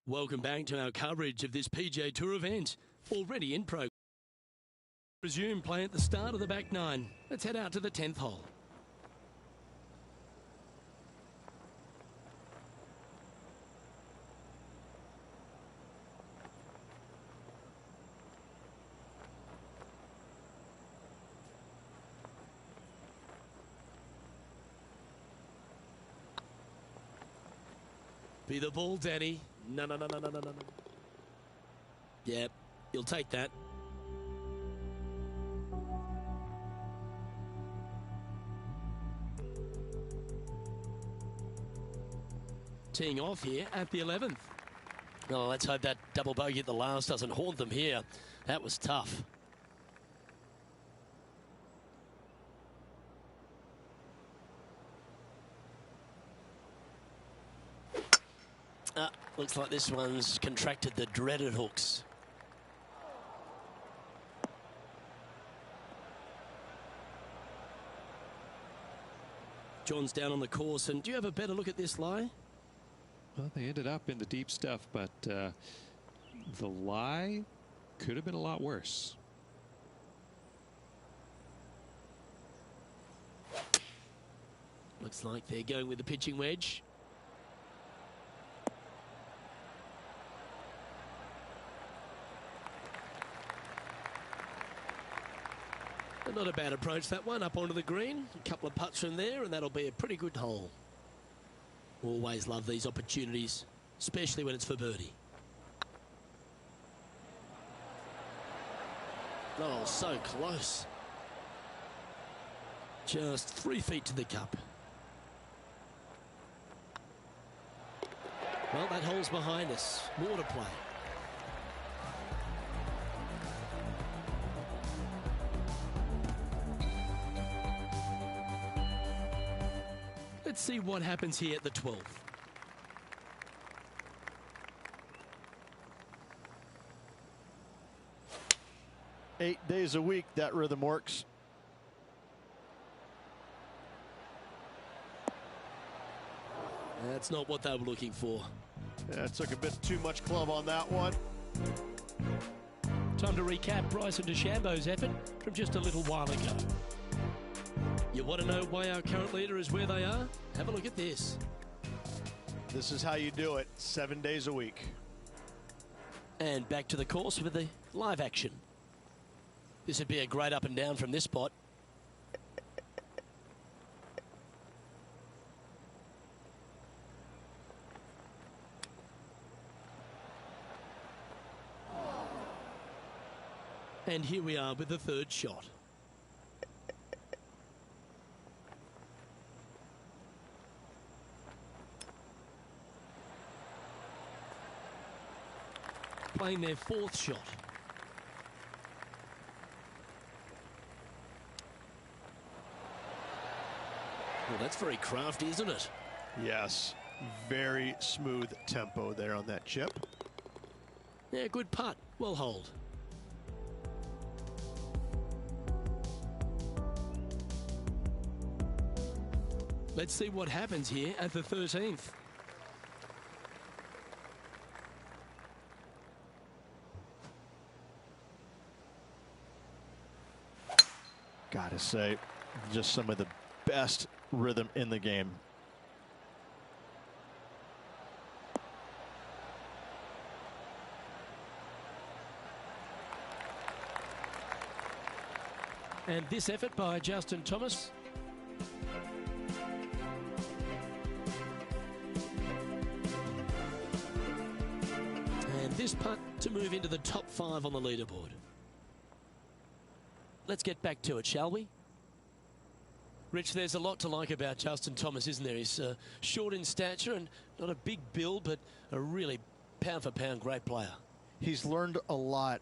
Welcome back to our coverage of this PGA Tour event, already in progress. Resume play at the start of the back nine. Let's head out to the 10th hole. Be the ball, Danny. No. Yep, you'll take that. Teeing off here at the 11th. Oh, let's hope that double bogey at the last doesn't haunt them here. That was tough. Looks like this one's contracted the dreaded hooks. John's down on the course, and do you have a better look at this lie? Well, they ended up in the deep stuff, but the lie could have been a lot worse. Looks like they're going with the pitching wedge. Not a bad approach, that one, up onto the green. A couple of putts from there, and that'll be a pretty good hole. Always love these opportunities, especially when it's for birdie. Oh, so close. Just 3 feet to the cup. Well, that hole's behind us. More to play. Let's see what happens here at the 12th. Eight days a week, that rhythm works. That's not what they were looking for. Yeah, took a bit too much club on that one. Time to recap Bryson DeChambeau's effort from just a little while ago. You want to know why our current leader is where they are? Have a look at this. This is how you do it, 7 days a week. And back to the course with the live action. This would be a great up and down from this spot. And here we are with the third shot. Playing their fourth shot. Well, that's very crafty, isn't it? Yes, very smooth tempo there on that chip. Yeah, good putt. Well holed. Let's see what happens here at the 13th. Gotta say, just some of the best rhythm in the game. And this effort by Justin Thomas. And this putt to move into the top 5 on the leaderboard. Let's get back to it, shall we? Rich, there's a lot to like about Justin Thomas, isn't there? He's short in stature and not a big build, but a really pound-for-pound great player. He's learned a lot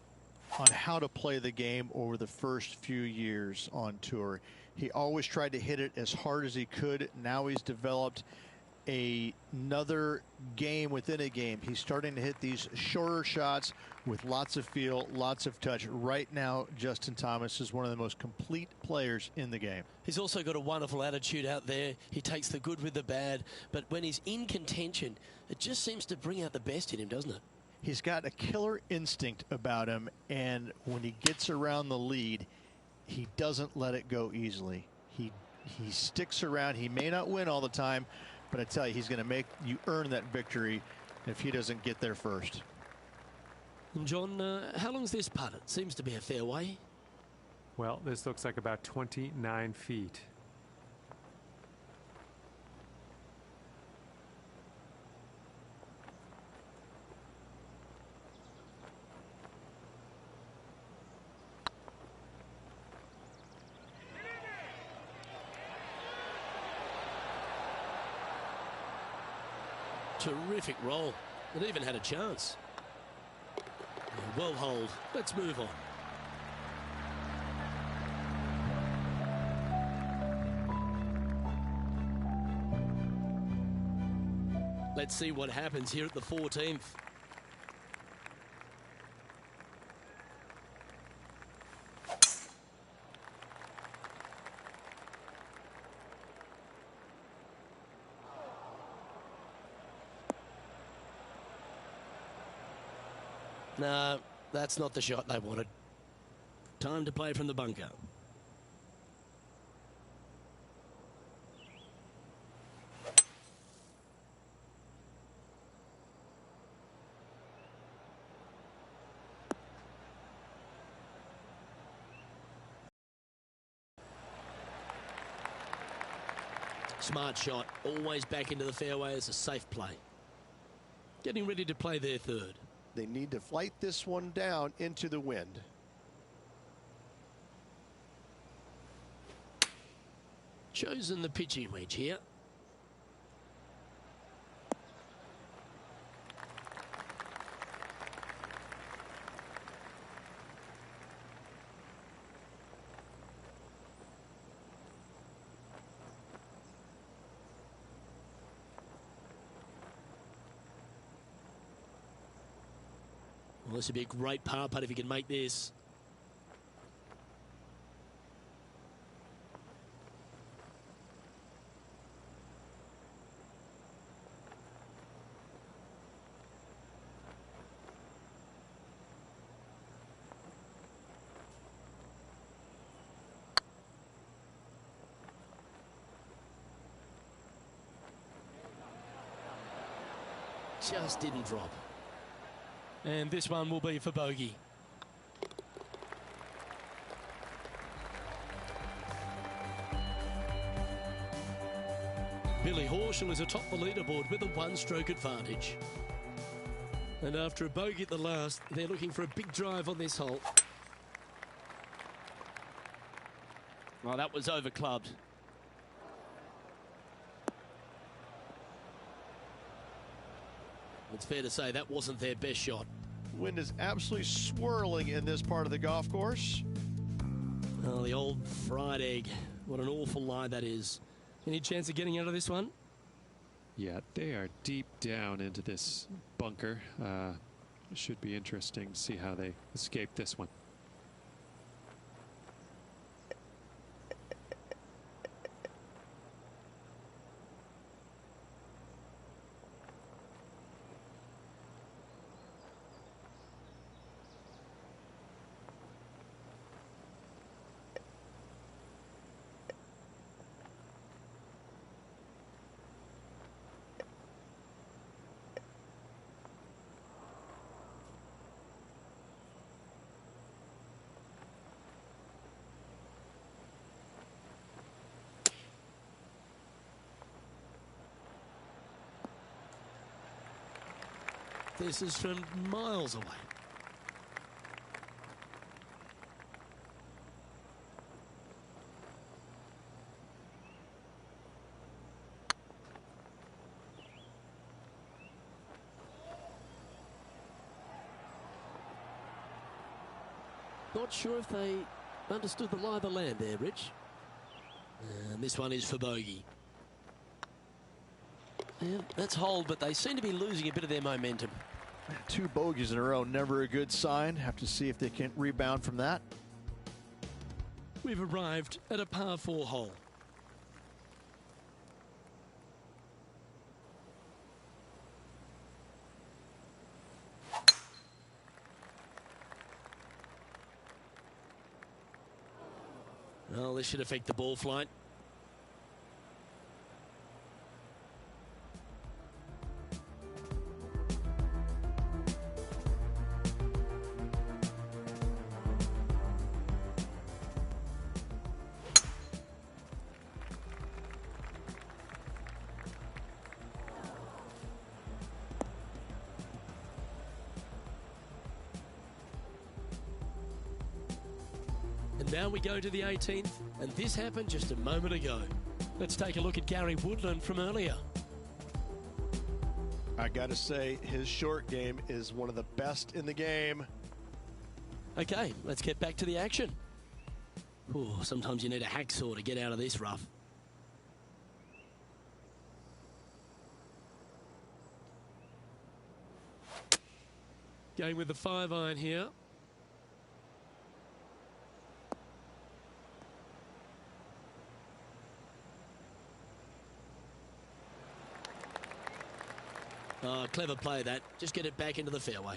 on how to play the game over the first few years on tour. He always tried to hit it as hard as he could. Now he's developed another game within a game. He's starting to hit these shorter shots with lots of feel, lots of touch. Right now, Justin Thomas is one of the most complete players in the game. He's also got a wonderful attitude out there. He takes the good with the bad, but when he's in contention, it just seems to bring out the best in him, doesn't it? He's got a killer instinct about him, and when he gets around the lead, he doesn't let it go easily. He sticks around. He may not win all the time, but I tell you, he's going to make you earn that victory if he doesn't get there first. And John, how long's this putt? It seems to be a fair way. Well, this looks like about 29 feet. Terrific roll. It even had a chance. Well holed. Let's move on. Let's see what happens here at the 14th. No, that's not the shot they wanted. Time to play from the bunker. Smart shot. Always back into the fairway as a safe play. Getting ready to play their third. They need to flight this one down into the wind. Chosen the pitching wedge here. Well, this would be a great par putt if he can make this. Just didn't drop. And this one will be for bogey. Billy Horschel is atop the leaderboard with a one-stroke advantage. And after a bogey at the last, they're looking for a big drive on this hole. Well, that was over-clubbed. It's fair to say that wasn't their best shot. Wind is absolutely swirling in this part of the golf course. Oh, the old fried egg. What an awful lie that is. Any chance of getting out of this one? Yeah, they are deep down into this bunker. Should be interesting to see how they escape this one. This is from miles away. Not sure if they understood the lie of the land there, Rich. And this one is for bogey. Yeah, that's hold, but they seem to be losing a bit of their momentum. 2 bogeys in a row, never a good sign. Have to see if they can rebound from that. We've arrived at a par 4 hole. Well, this should affect the ball flight. And now we go to the 18th, and this happened just a moment ago. Let's take a look at Gary Woodland from earlier. I got to say, his short game is one of the best in the game. Okay, let's get back to the action. Ooh, sometimes you need a hacksaw to get out of this rough. Going with the 5-iron here. Oh, clever play that. Just get it back into the fairway.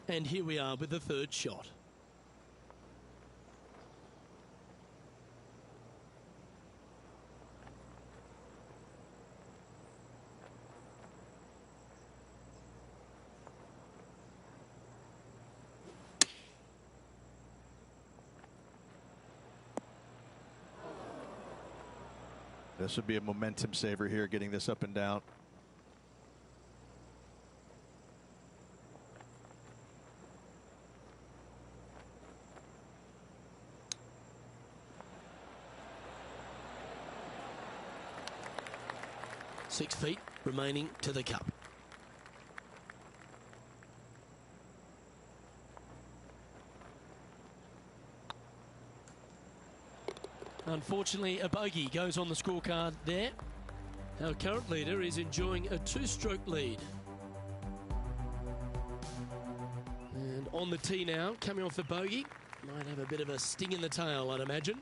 And here we are with the 3rd shot. This would be a momentum saver here, getting this up and down. Six feet remaining to the cup. Unfortunately, a bogey goes on the scorecard there. Our current leader is enjoying a 2-stroke lead. And on the tee now, coming off the bogey. Might have a bit of a sting in the tail, I'd imagine.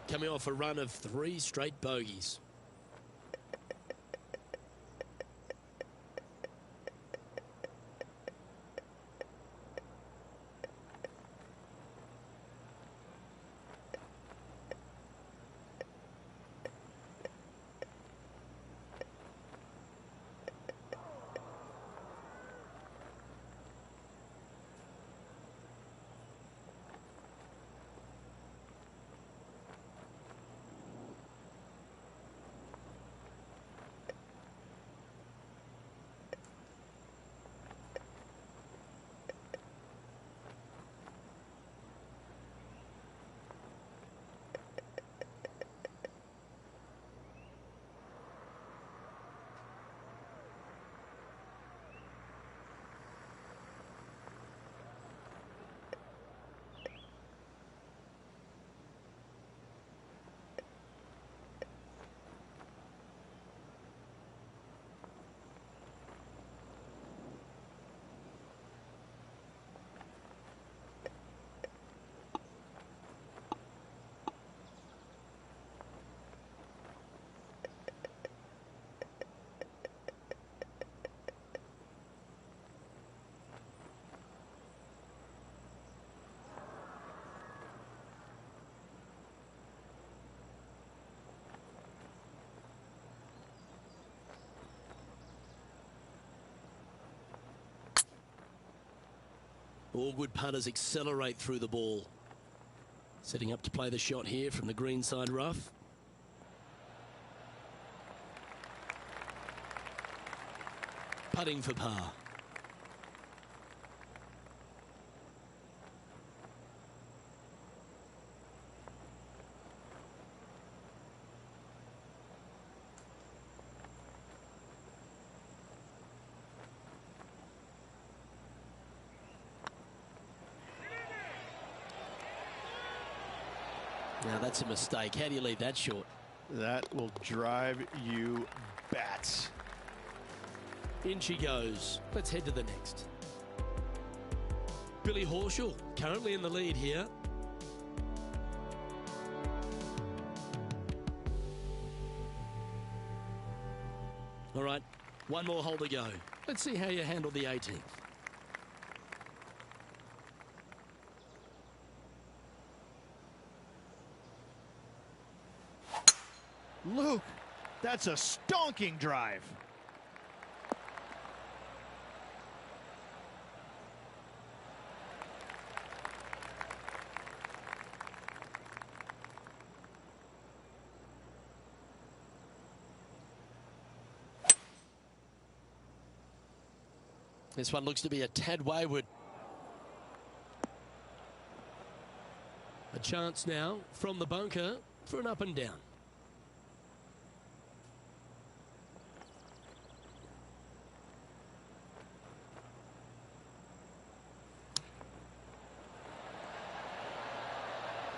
Coming off a run of 3 straight bogeys. All good putters accelerate through the ball. Setting up to play the shot here from the greenside rough. putting for par. Now that's a mistake. How do you leave that short? That will drive you bats. In she goes. Let's head to the next. Billy Horschel currently in the lead here. All right, one more hole to go. Let's see how you handle the 18th. Luke, that's a stonking drive. This one looks to be a tad wayward. A chance now from the bunker for an up and down.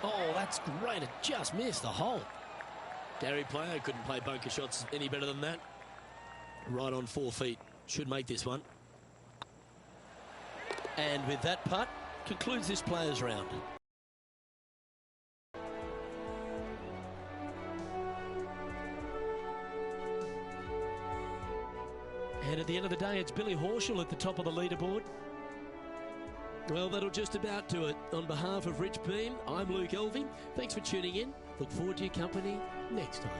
Oh, that's great. It just missed the hole. Gary Player couldn't play bunker shots any better than that. Right on 4 feet. Should make this one. And with that putt, concludes this players' round. And at the end of the day, it's Billy Horschel at the top of the leaderboard. Well, that'll just about do it. On behalf of Rich Beem, I'm Luke Elving. Thanks for tuning in. Look forward to your company next time.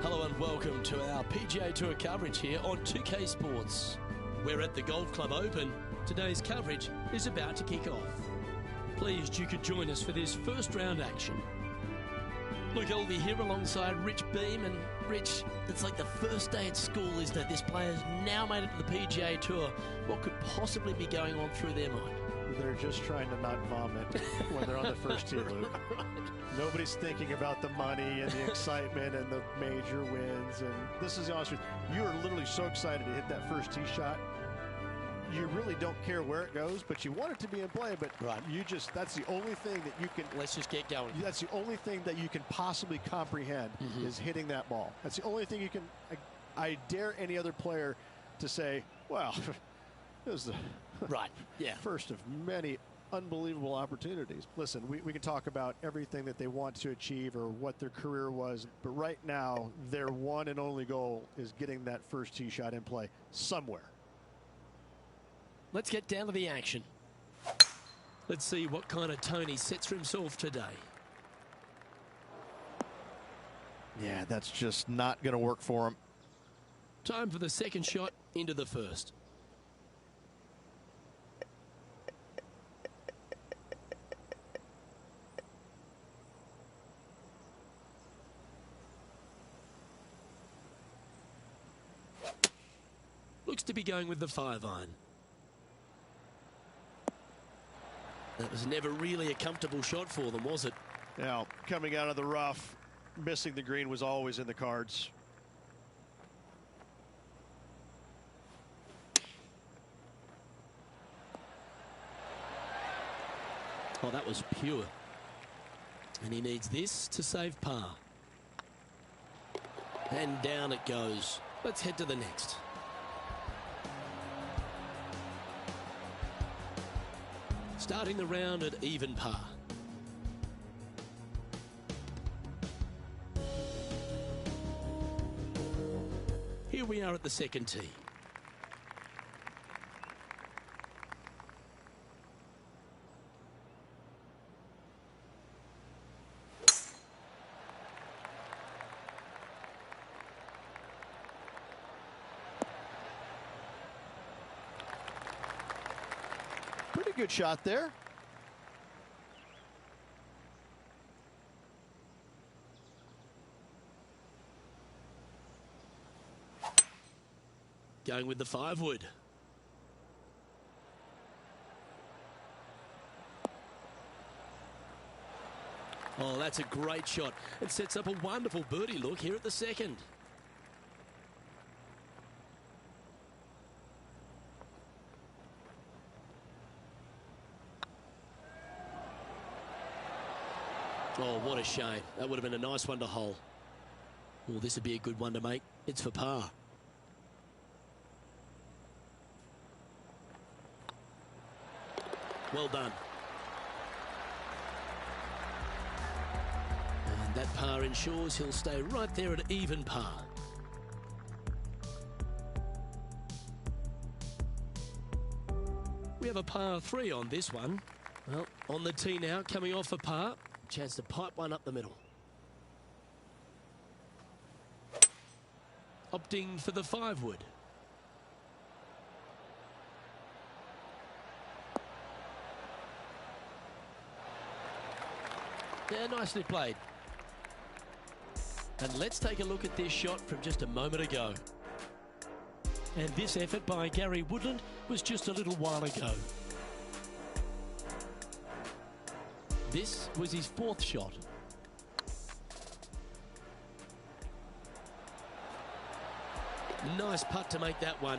Hello and welcome to our PGA Tour coverage here on 2K Sports. We're at the Golf Club Open. Today's coverage is about to kick off. Pleased you could join us for this first round action. Luke Elvey here alongside Rich Beem. And Rich, it's like the first day at school, isn't it? This player's now made it to the PGA Tour. What could possibly be going on through their mind? They're just trying to not vomit when they're on the first tee, Luke. Right. Nobody's thinking about the money and the excitement and the major wins. And this is the honest truth. You are literally so excited to hit that first tee shot. You really don't care where it goes, but you want it to be in play. But Right. that's the only thing that you can. Let's just get going. That's the only thing that you can possibly comprehend is hitting that ball. That's the only thing you can. I dare any other player to say, well, it was the Right, yeah. first of many unbelievable opportunities. Listen, we can talk about everything that they want to achieve or what their career was, but right now, their one and only goal is getting that first tee shot in play somewhere. Let's get down to the action. Let's see what kind of tone he sets for himself today. Yeah, that's just not going to work for him. Time for the second shot into the first. Looks to be going with the 5-iron. That was never really a comfortable shot for them, was it? Now, coming out of the rough, missing the green was always in the cards. Oh, that was pure. And he needs this to save par. And down it goes. Let's head to the next. Starting the round at even par. Here we are at the second tee. Pretty good shot there. Going with the 5-wood. Oh, that's a great shot. It sets up a wonderful birdie look here at the second. Oh, what a shame. That would have been a nice one to hole. Oh, this would be a good one to make. It's for par. Well done. And that par ensures he'll stay right there at even par. We have a par 3 on this one. Well, on the tee now, coming off a par. Chance to pipe one up the middle. Opting for the 5-wood. Yeah, nicely played. And let's take a look at this shot from just a moment ago. And this effort by Gary Woodland was just a little while ago. This was his 4th shot. Nice putt to make that one.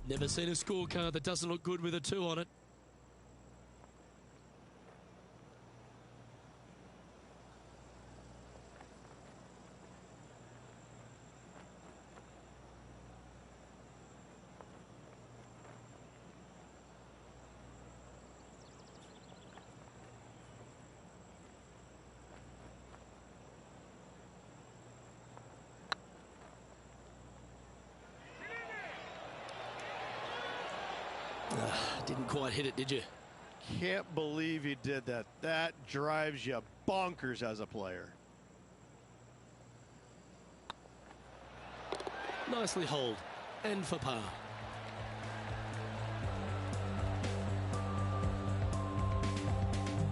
Never seen a scorecard that doesn't look good with a 2 on it. Didn't quite hit it, did you? Can't believe he did that. That drives you bonkers as a player. Nicely holed. And for par.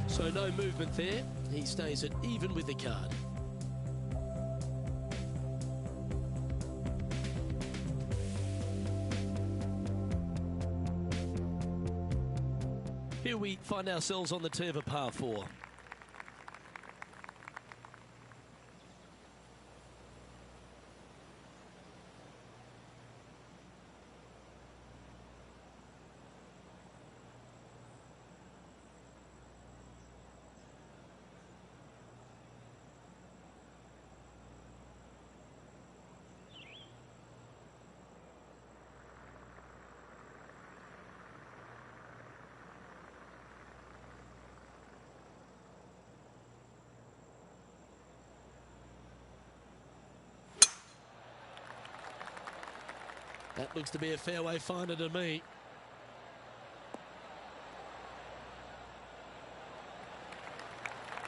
So no movement there. He stays at even with the card. Here we find ourselves on the tee of a par 4. That looks to be a fairway finder to me.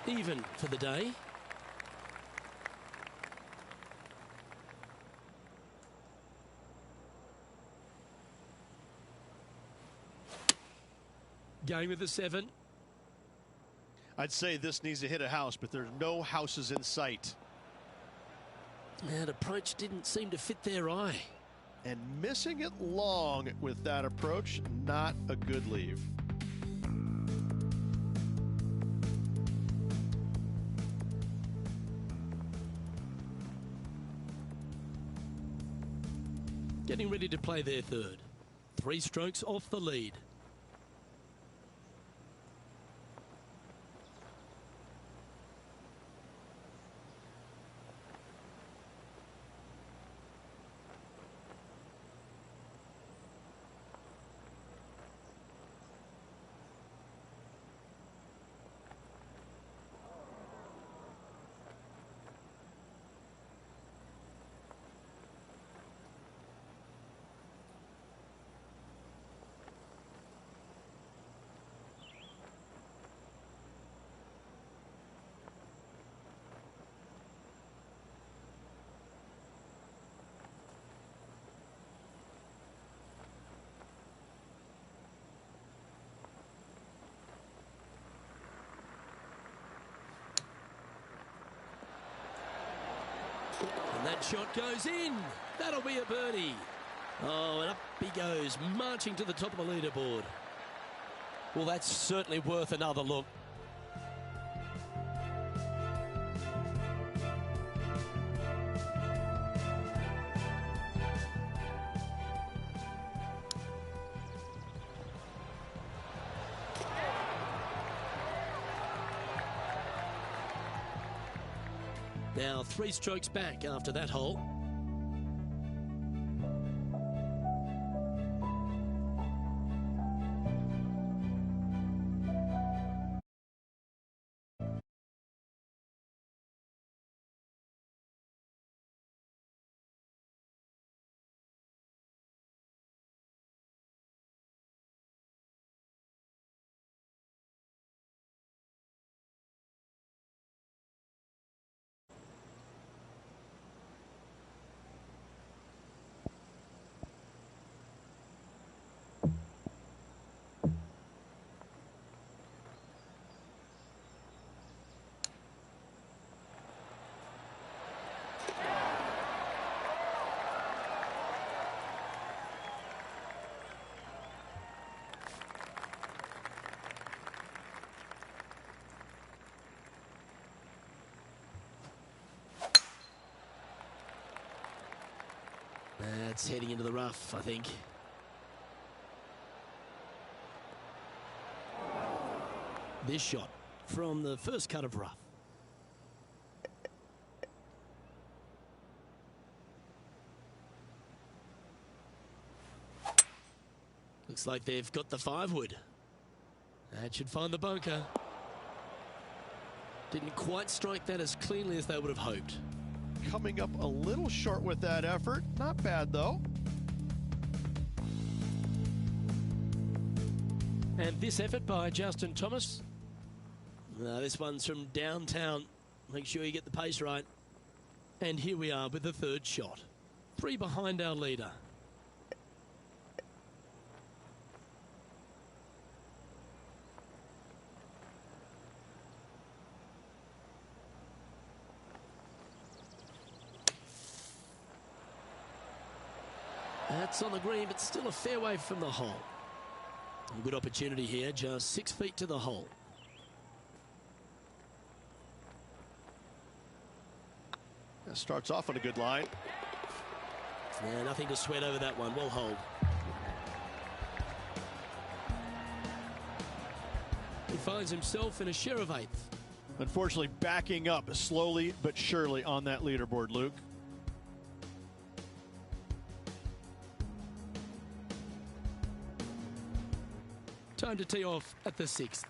Even for the day. Going with the 7. I'd say this needs to hit a house, but there's no houses in sight. That approach didn't seem to fit their eye. And missing it long with that approach, not a good leave. Getting ready to play their third. 3 strokes off the lead. And that shot goes in. That'll be a birdie. Oh, and up he goes, marching to the top of the leaderboard. Well, that's certainly worth another look. Now 3 strokes back after that hole. That's heading into the rough, I think. This shot from the first cut of rough. Looks like they've got the 5-wood. That should find the bunker. Didn't quite strike that as cleanly as they would have hoped. Coming up a little short with that effort. Not bad, though. And this effort by Justin Thomas. This one's from downtown. Make sure you get the pace right. And here we are with the third shot. 3 behind our leader. That's on the green, but still a fair way from the hole. A good opportunity here, just 6 feet to the hole. That starts off on a good line. Yeah, nothing to sweat over that one. Well hold. He finds himself in a share of 8th. Unfortunately, backing up slowly but surely on that leaderboard, Luke. Time to tee off at the 6th.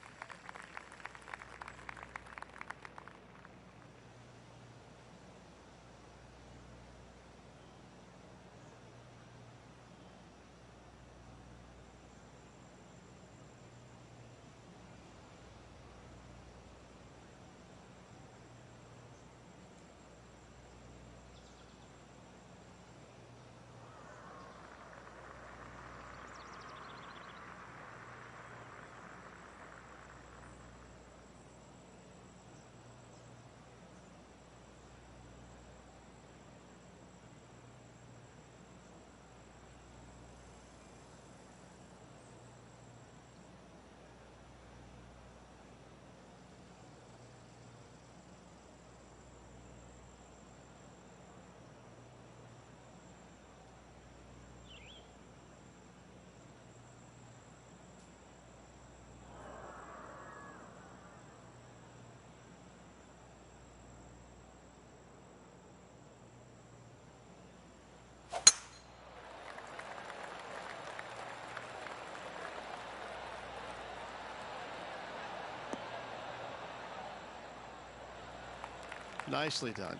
Nicely done.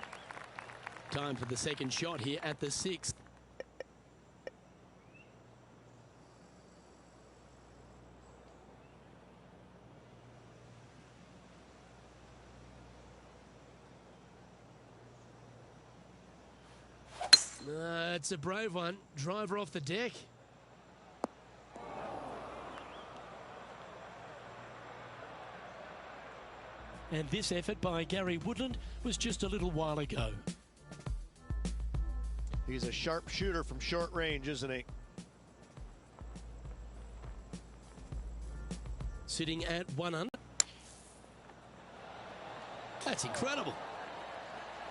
Time for the second shot here at the 6th. It's a brave one. Driver off the deck. And this effort by Gary Woodland was just a little while ago. He's a sharp shooter from short range, isn't he? Sitting at 1 under. That's incredible.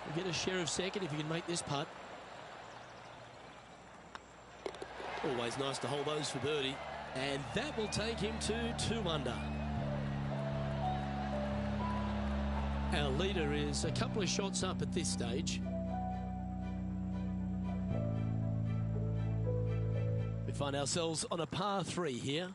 You get a share of second if you can make this putt. Always nice to hold those for birdie. And that will take him to 2 under. Our leader is a couple of shots up at this stage. We find ourselves on a par 3 here.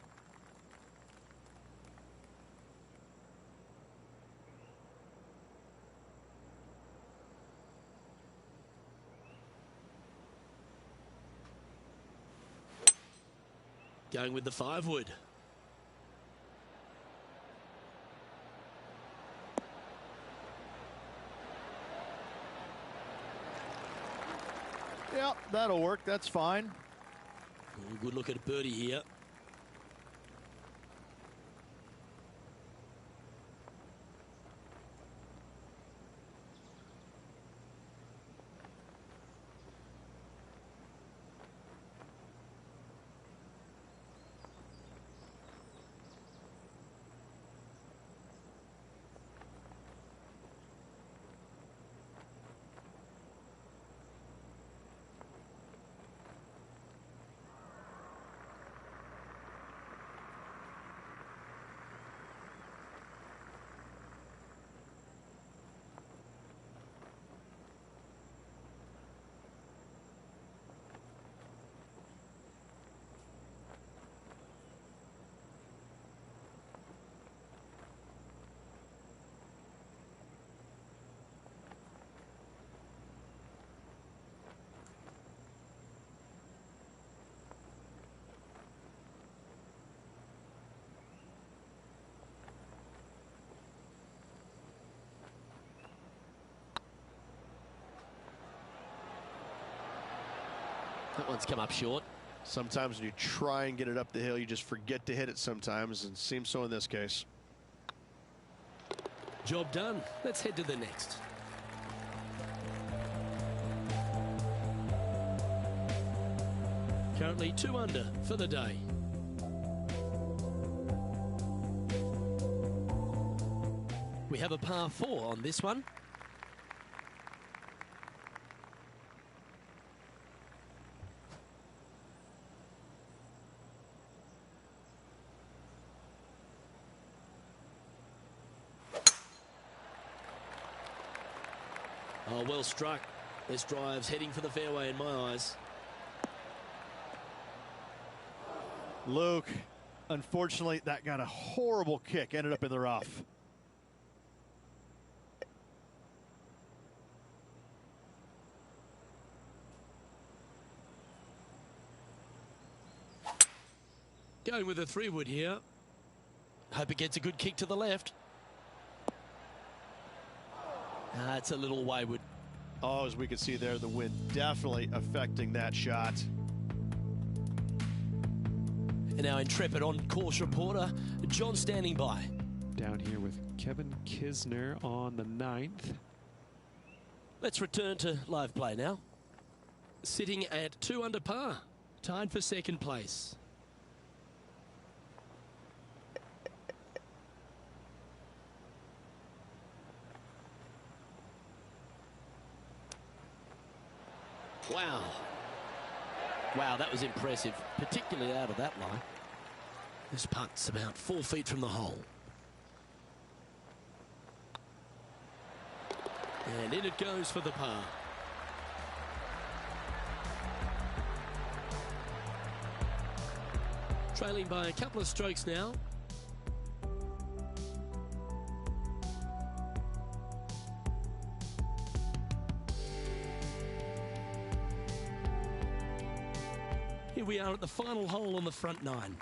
Going with the 5 wood. Yep, that'll work. That's fine. Good look at a birdie here. That one's come up short. Sometimes when you try and get it up the hill, you just forget to hit it sometimes, and seems so in this case. Job done. Let's head to the next. Currently 2 under for the day. We have a par 4 on this one. Oh, well struck. This drive's heading for the fairway in my eyes. Luke, unfortunately, that got a horrible kick. Ended up in the rough. Going with a 3-wood here. Hope it gets a good kick to the left. It's a little wayward. Oh, as we can see there, the wind definitely affecting that shot. And our intrepid on-course reporter, John, standing by. Down here with Kevin Kisner on the 9th. Let's return to live play now. Sitting at 2 under par, tied for second place. Wow. Wow, that was impressive, particularly out of that line. This putt's about 4 feet from the hole. And in it goes for the par. Trailing by a couple of strokes now. Here we are at the final hole on the front 9.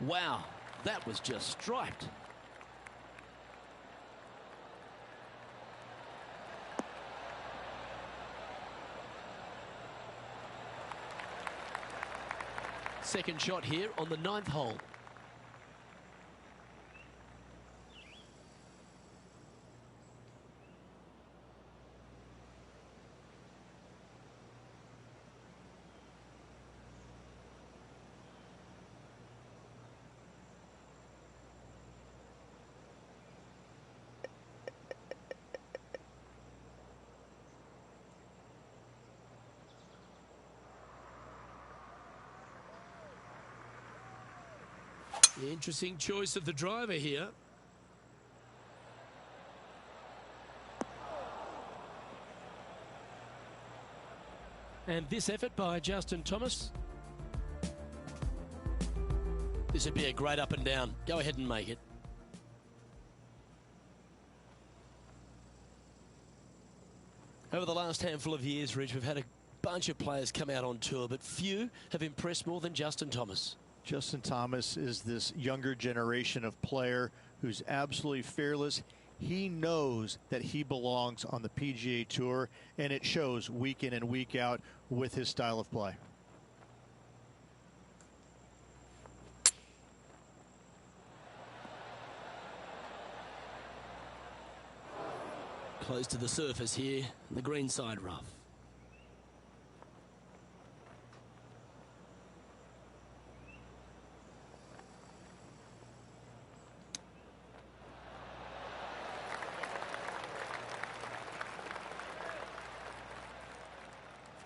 Wow, that was just striped. Second shot here on the 9th hole. Interesting choice of the driver here. And this effort by Justin Thomas. This would be a great up and down. Go ahead and make it. Over the last handful of years, Rich, we've had a bunch of players come out on tour, but few have impressed more than Justin Thomas. Justin Thomas is this younger generation of player who's absolutely fearless. He knows that he belongs on the PGA Tour, and it shows week in and week out with his style of play. Close to the surface here, the green side rough.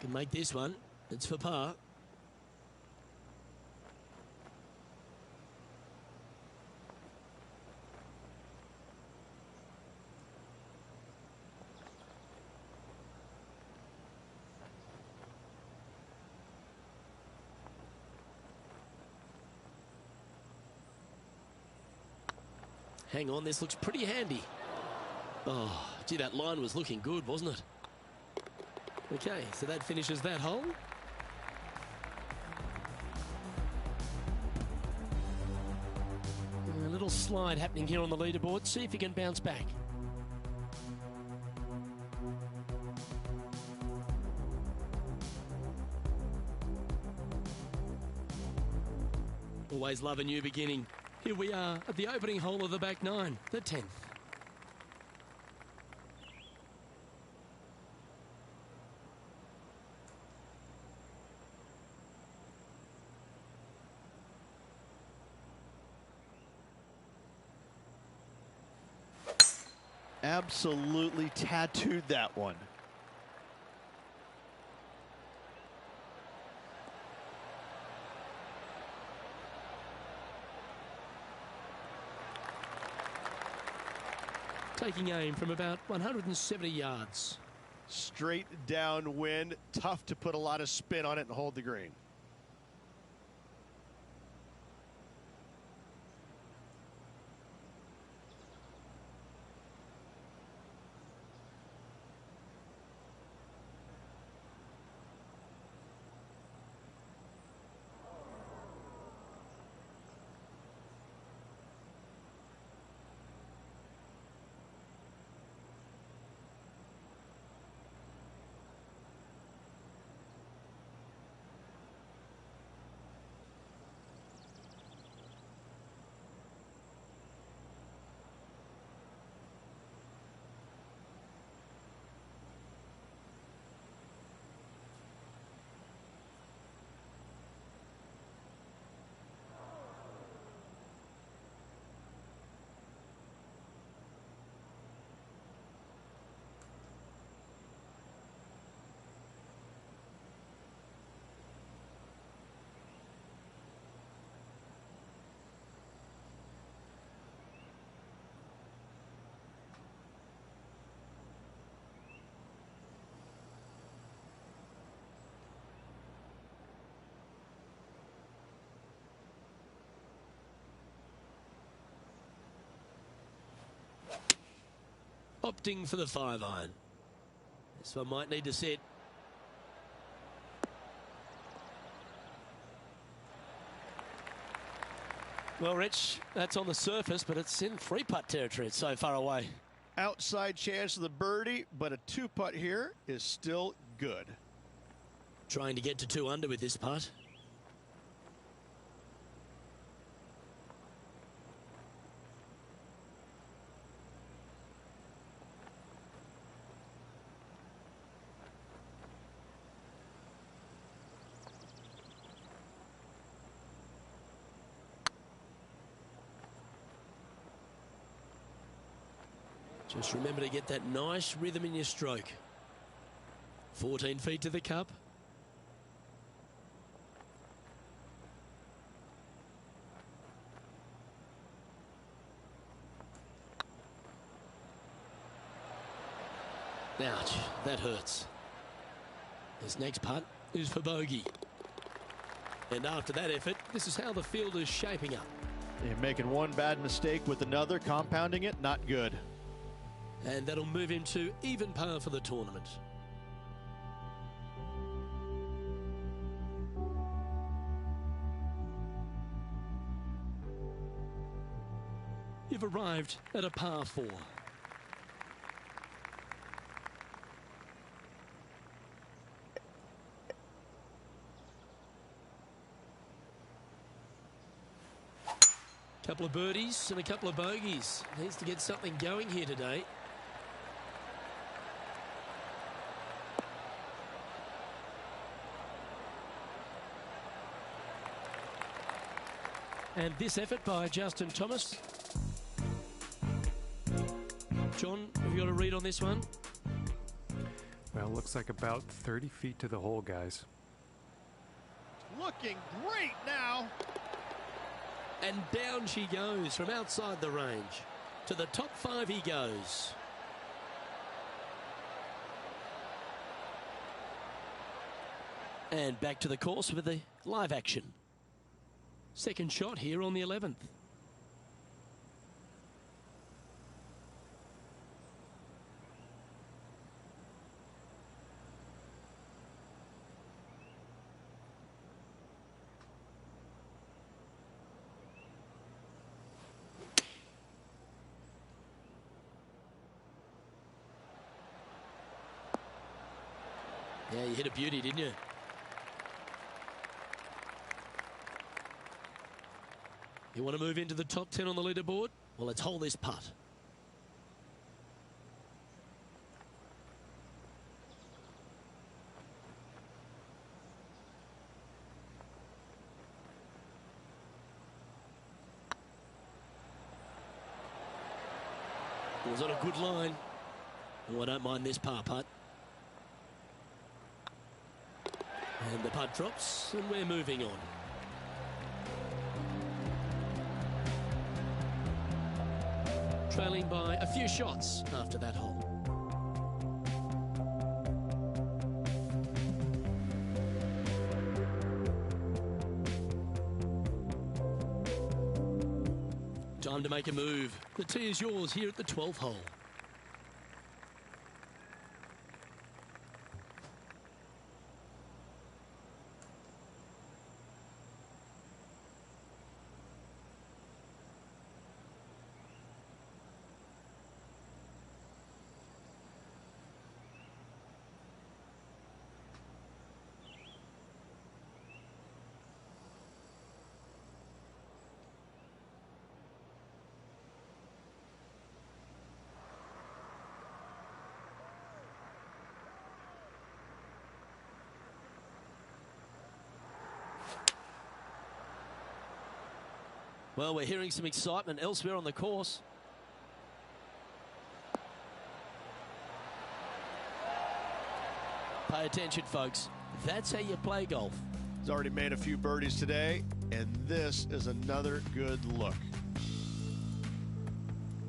Can make this one. It's for par. Hang on, this looks pretty handy. Oh, gee, that line was looking good, wasn't it? Okay, so that finishes that hole. A little slide happening here on the leaderboard. See if he can bounce back. Always love a new beginning. Here we are at the opening hole of the back nine, the 10th. Absolutely tattooed that one. Taking aim from about 170 yards. Straight downwind, tough to put a lot of spin on it and hold the green. Opting for the 5-iron. This one might need to set. Well, Rich, that's on the surface, but it's in 3-putt territory. It's so far away. Outside chance of the birdie, but a 2-putt here is still good. Trying to get to 2 under with this putt. Just remember to get that nice rhythm in your stroke. 14 feet to the cup. Ouch, that hurts. This next putt is for bogey. And after that effort, this is how the field is shaping up. They're making one bad mistake with another, compounding it, not good. And that'll move him to even par for the tournament. You've arrived at a par 4. Couple of birdies and a couple of bogeys. Needs to get something going here today. And this effort by Justin Thomas. John, have you got a read on this one? Well, looks like about 30 feet to the hole, guys. Looking great now. And down she goes from outside the range. To the top 5 he goes. And back to the course with the live action. Second shot here on the 11th. Yeah, you hit a beauty, didn't you? You want to move into the top 10 on the leaderboard? Well, let's hold this putt. It was on a good line. Oh, I don't mind this par putt. And the putt drops, and we're moving on. Trailing by a few shots after that hole. Time to make a move. The tee is yours here at the 12th hole. Well, we're hearing some excitement elsewhere on the course. Pay attention, folks. That's how you play golf. He's already made a few birdies today, and this is another good look.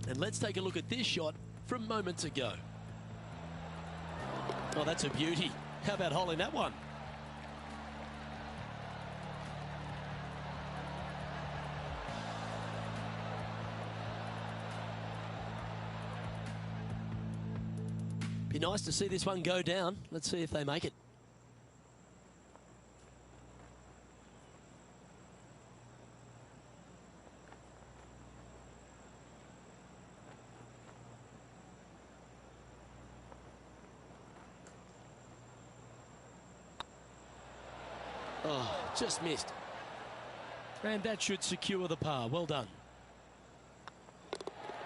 And let's take a look at this shot from moments ago. Oh, that's a beauty. How about holding that one? Be nice to see this one go down. Let's see if they make it. Oh, just missed. And that should secure the par. Well done.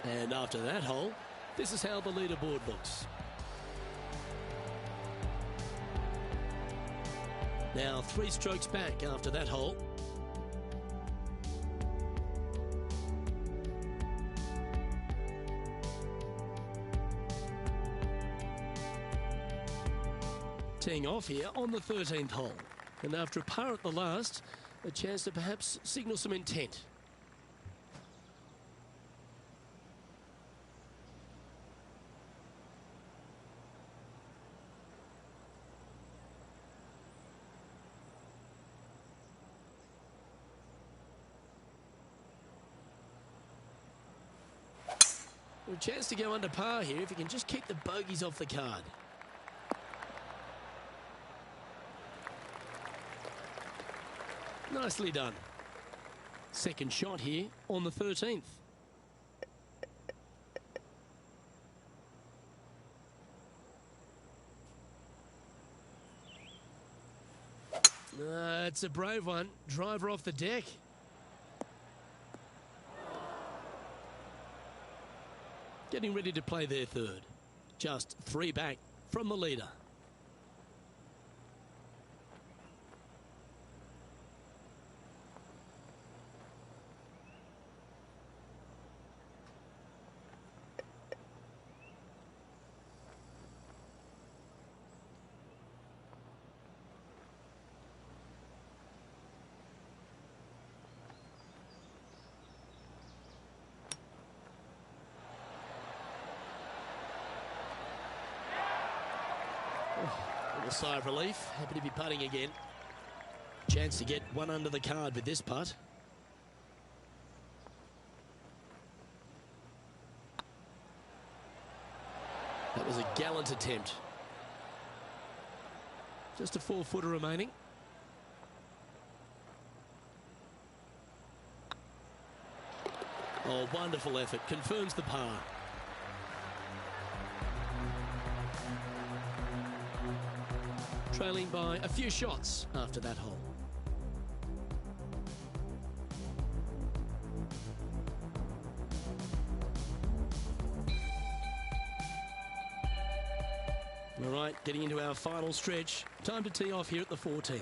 And after that hole, this is how the leaderboard looks. Now 3 strokes back after that hole. Teeing off here on the 13th hole. And after a par at the last, a chance to perhaps signal some intent. A chance to go under par here if he can just keep the bogeys off the card. Nicely done. Second shot here on the 13th. It's a brave one. Driver off the deck. Getting ready to play their third. Just 3 back from the leader. A sigh of relief. Happy to be putting again. Chance to get one under the card with this putt. That was a gallant attempt. Just a 4-footer remaining. Oh, wonderful effort. Confirms the par. Trailing by a few shots after that hole. All right, getting into our final stretch. Time to tee off here at the 14th.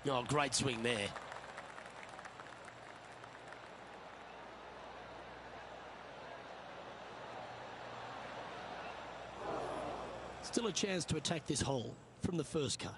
Oh, great swing there. Still a chance to attack this hole from the first cut.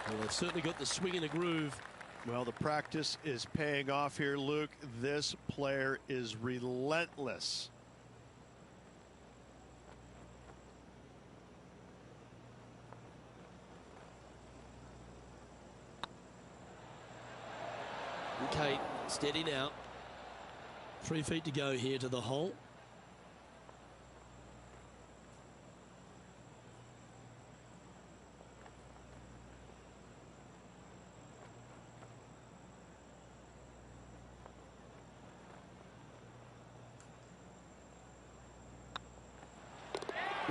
Well, they've certainly got the swing in the groove. Well, the practice is paying off here, Luke. This player is relentless. Okay, steady now. 3 feet to go here to the hole.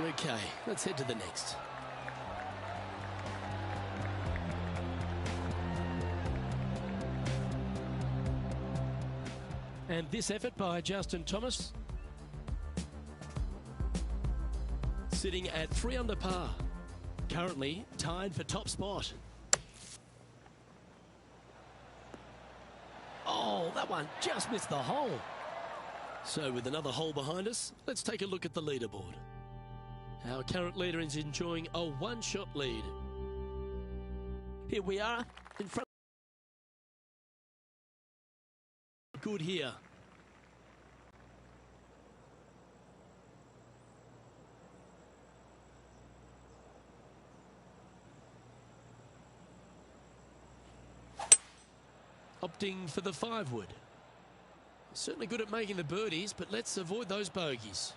Okay, let's head to the next. And this effort by Justin Thomas, sitting at 3 under par, currently tied for top spot. Oh, that one just missed the hole. So with another hole behind us, let's take a look at the leaderboard. Our current leader is enjoying a 1-shot lead. Here we are in front. Good here. Opting for the 5-wood. Certainly good at making the birdies, but let's avoid those bogeys.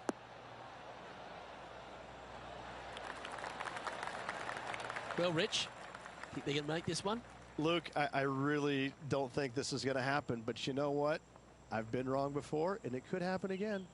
Well, Rich, think they can make this one? Luke, I really don't think this is going to happen, but you know what? I've been wrong before, and it could happen again.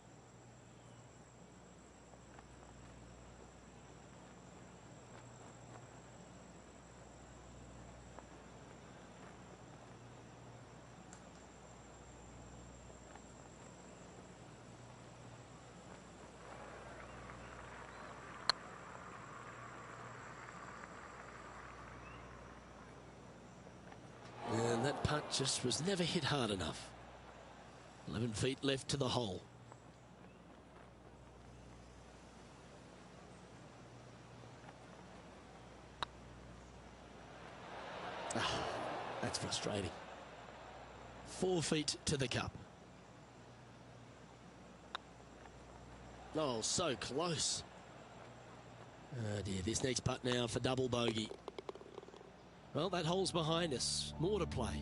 And that putt just was never hit hard enough. 11 feet left to the hole. Ah, that's frustrating. 4 feet to the cup. Oh, so close. Oh dear, this next putt now for double bogey. Well, that hole's behind us. More to play.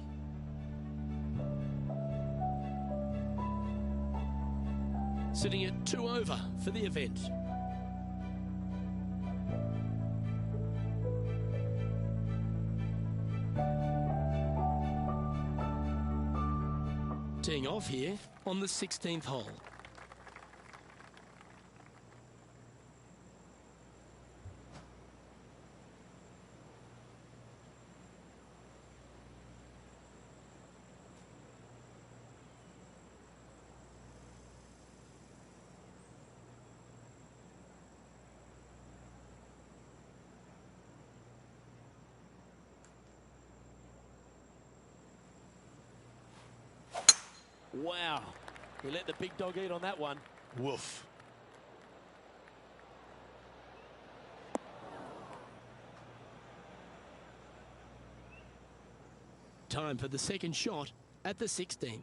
Sitting at 2 over for the event. Teeing off here on the 16th hole. Wow. He let the big dog eat on that one. Woof. Time for the second shot at the 16th.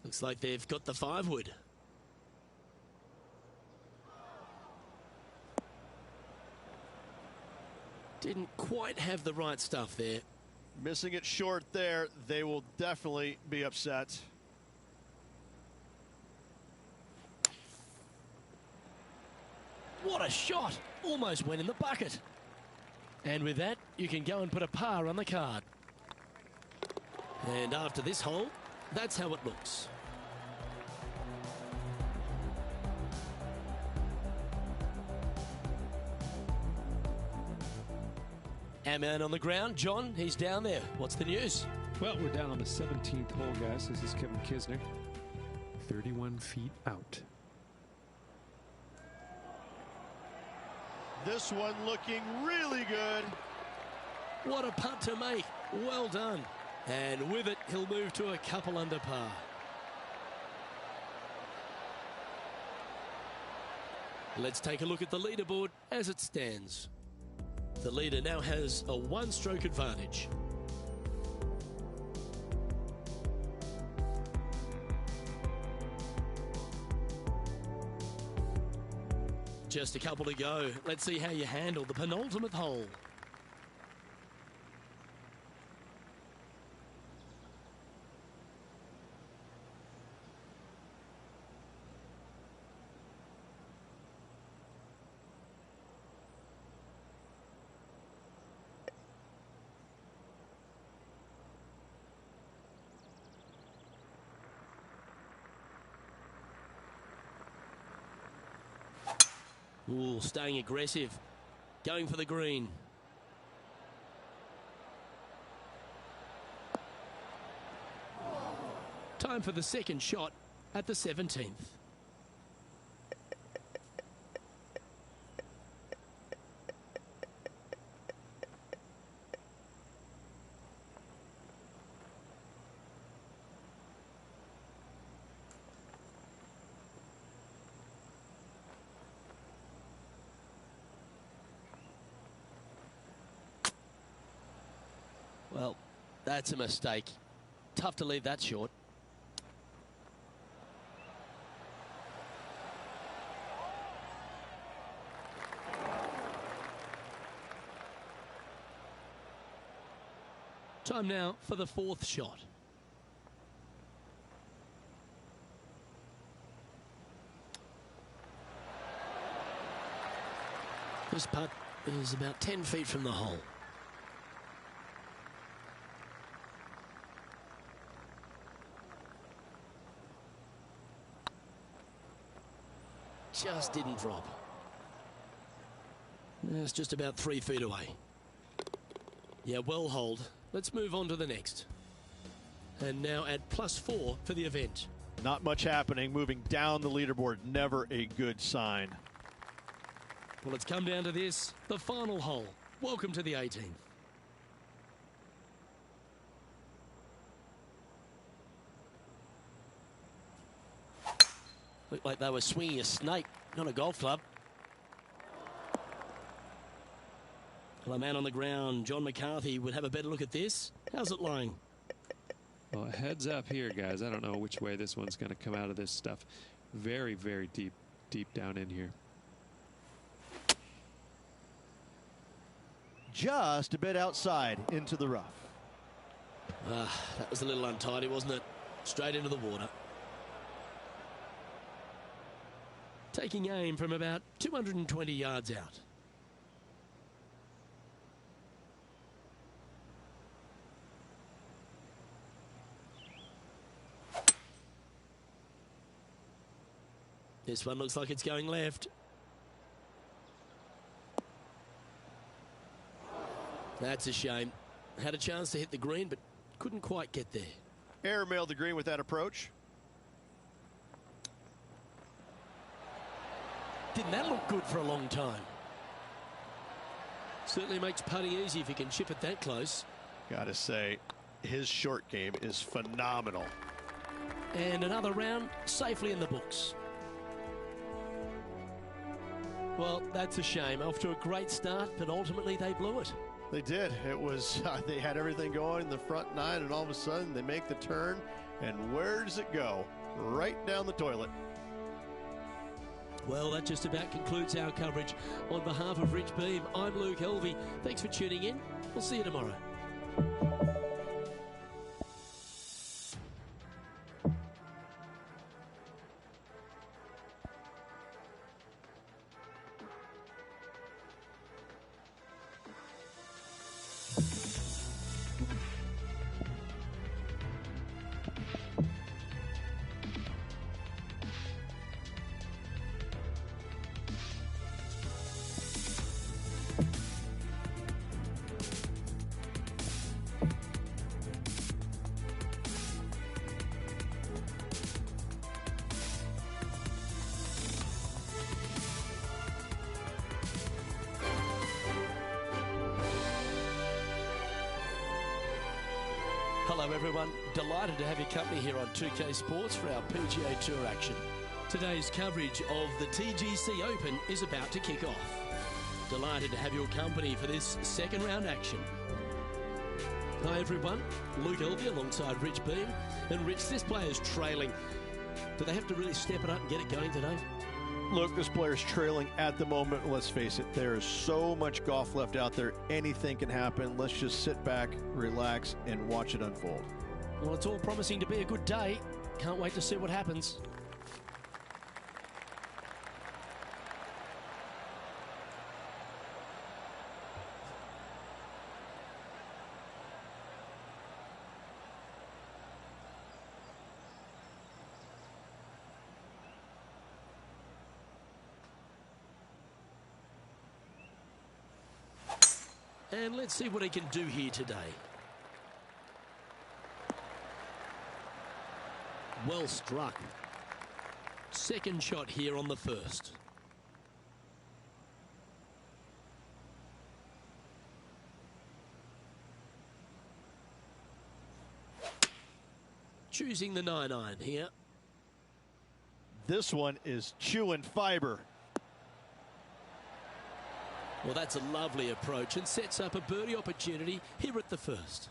Looks like they've got the 5-wood. Didn't quite have the right stuff there. Missing it short there. They will definitely be upset. What a shot! Almost went in the bucket. And with that, you can go and put a par on the card. And after this hole, that's how it looks. Our man on the ground, John, he's down there. What's the news? Well, we're down on the 17th hole, guys. This is Kevin Kisner. 31 feet out. This one looking really good. What a putt to make. Well done. And with it, he'll move to a couple under par. Let's take a look at the leaderboard as it stands. The leader now has a 1-stroke advantage. Just a couple to go. Let's see how you handle the penultimate hole. Ooh, staying aggressive. Going for the green. Time for the second shot at the 17th. Well, that's a mistake. Tough to leave that short. Time now for the fourth shot. This putt is about 10 feet from the hole. Just didn't drop. It's just about 3 feet away. Yeah, well holed. Let's move on to the next. And now at +4 for the event. Not much happening. Moving down the leaderboard, never a good sign. Well, it's come down to this, the final hole. Welcome to the 18th. Looked like they were swinging a snake, not a golf club. Well, a man on the ground, John McCarthy, would have a better look at this. How's it lying? Well, heads up here, guys. I don't know which way this one's going to come out of this stuff. Very, very deep down in here. Just a bit outside into the rough. That was a little untidy, wasn't it? Straight into the water. Taking aim from about 220 yards out. This one looks like it's going left. That's a shame. Had a chance to hit the green, but couldn't quite get there. Airmailed the green with that approach. Didn't that look good for a long time? Certainly makes putting easy if you can chip it that close. Gotta say, his short game is phenomenal. And another round safely in the books. Well, that's a shame. Off to a great start, but ultimately they blew it. They did. It was, they had everything going in the front nine, and all of a sudden they make the turn, and where does it go? Right down the toilet. Well, that just about concludes our coverage. On behalf of Rich Beem, I'm Luke Elvy. Thanks for tuning in. We'll see you tomorrow. Hello everyone, delighted to have your company here on 2K Sports for our PGA Tour action. Today's coverage of the TGC Open is about to kick off. Delighted to have your company for this second round action. Hi everyone, Luke Elvy alongside Rich Beem. And Rich, this player's trailing. Do they have to really step it up and get it going today? Look, this player's trailing at the moment. Let's face it, there is so much golf left out there. Anything can happen. Let's just sit back, relax, and watch it unfold. Well, it's all promising to be a good day. Can't wait to see what happens. And let's see what he can do here today. Well struck. Second shot here on the first. Choosing the 9-iron here. This one is chewing fiber. Well, that's a lovely approach and sets up a birdie opportunity here at the first.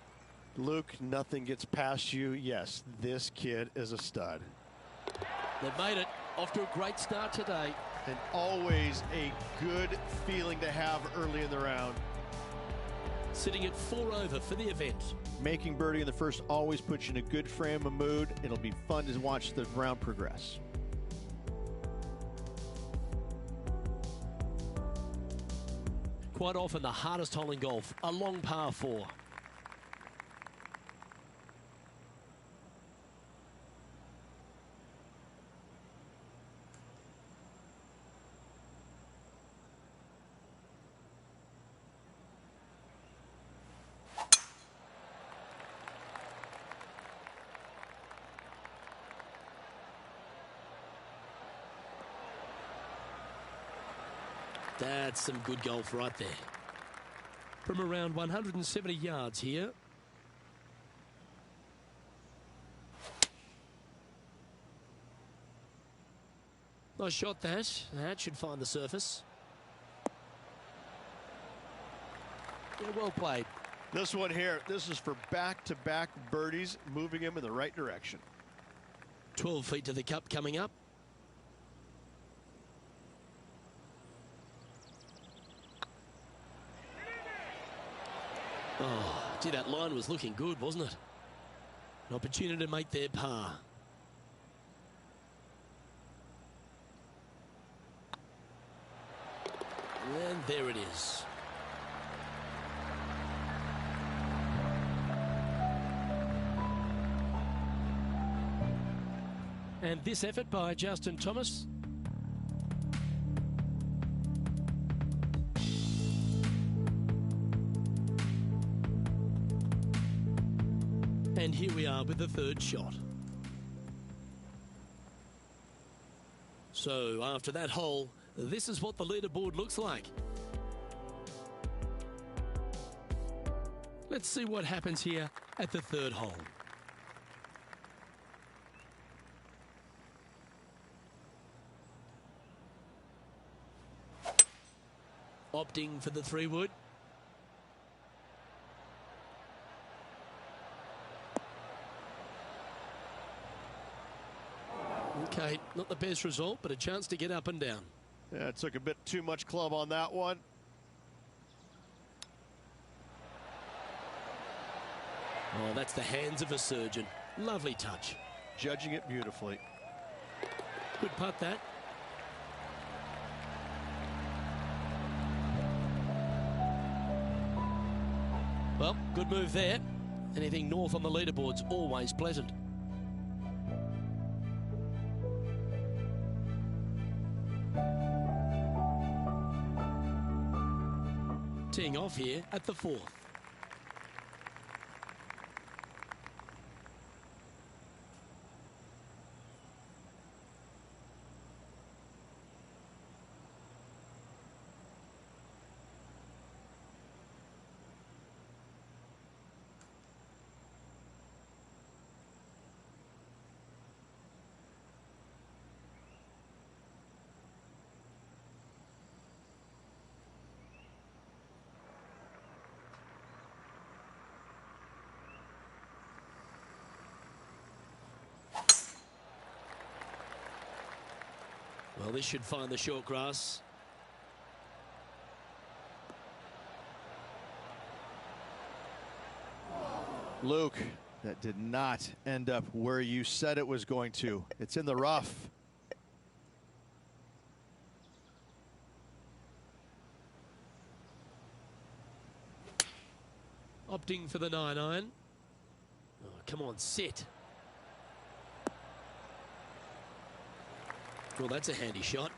Luke, nothing gets past you. Yes, this kid is a stud. They've made it. Off to a great start today. And always a good feeling to have early in the round. Sitting at 4 over for the event. Making birdie in the first always puts you in a good frame of mood. It'll be fun to watch the round progress. Quite often the hardest hole in golf, a long par 4. That's some good golf right there. From around 170 yards here. Nice shot that. That should find the surface. Yeah, well played. This one here, this is for back-to-back birdies, moving him in the right direction. 12 feet to the cup coming up. Oh, gee, that line was looking good, wasn't it? An opportunity to make their par. And there it is. And this effort by Justin Thomas. And here we are with the third shot. So after that hole, this is what the leaderboard looks like. Let's see what happens here at the third hole. Opting for the 3-wood. Okay, not the best result, but a chance to get up and down. Yeah, it took a bit too much club on that one. Oh, that's the hands of a surgeon. Lovely touch. Judging it beautifully. Good putt that. Well, good move there. Anything north on the leaderboard's always pleasant. Teeing off here at the fourth. Well, this should find the short grass. Luke, that did not end up where you said it was going to. It's in the rough. Opting for the 9-iron. Oh, come on, sit. Well, that's a handy shot.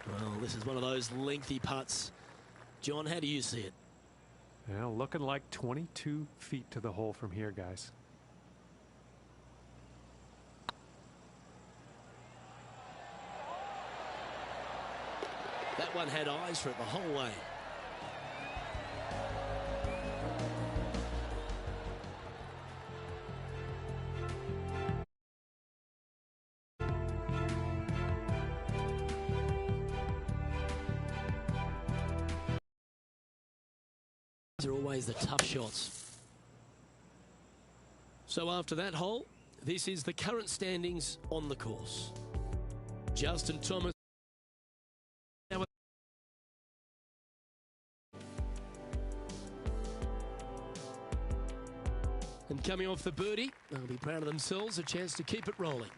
Well, this is one of those lengthy putts. John, how do you see it? Well, looking like 22 feet to the hole from here, guys. That one had eyes for it the whole way. These are always the tough shots. So after that hole, this is the current standings on the course. Justin Thomas. And coming off the birdie, they'll be proud of themselves, a chance to keep it rolling.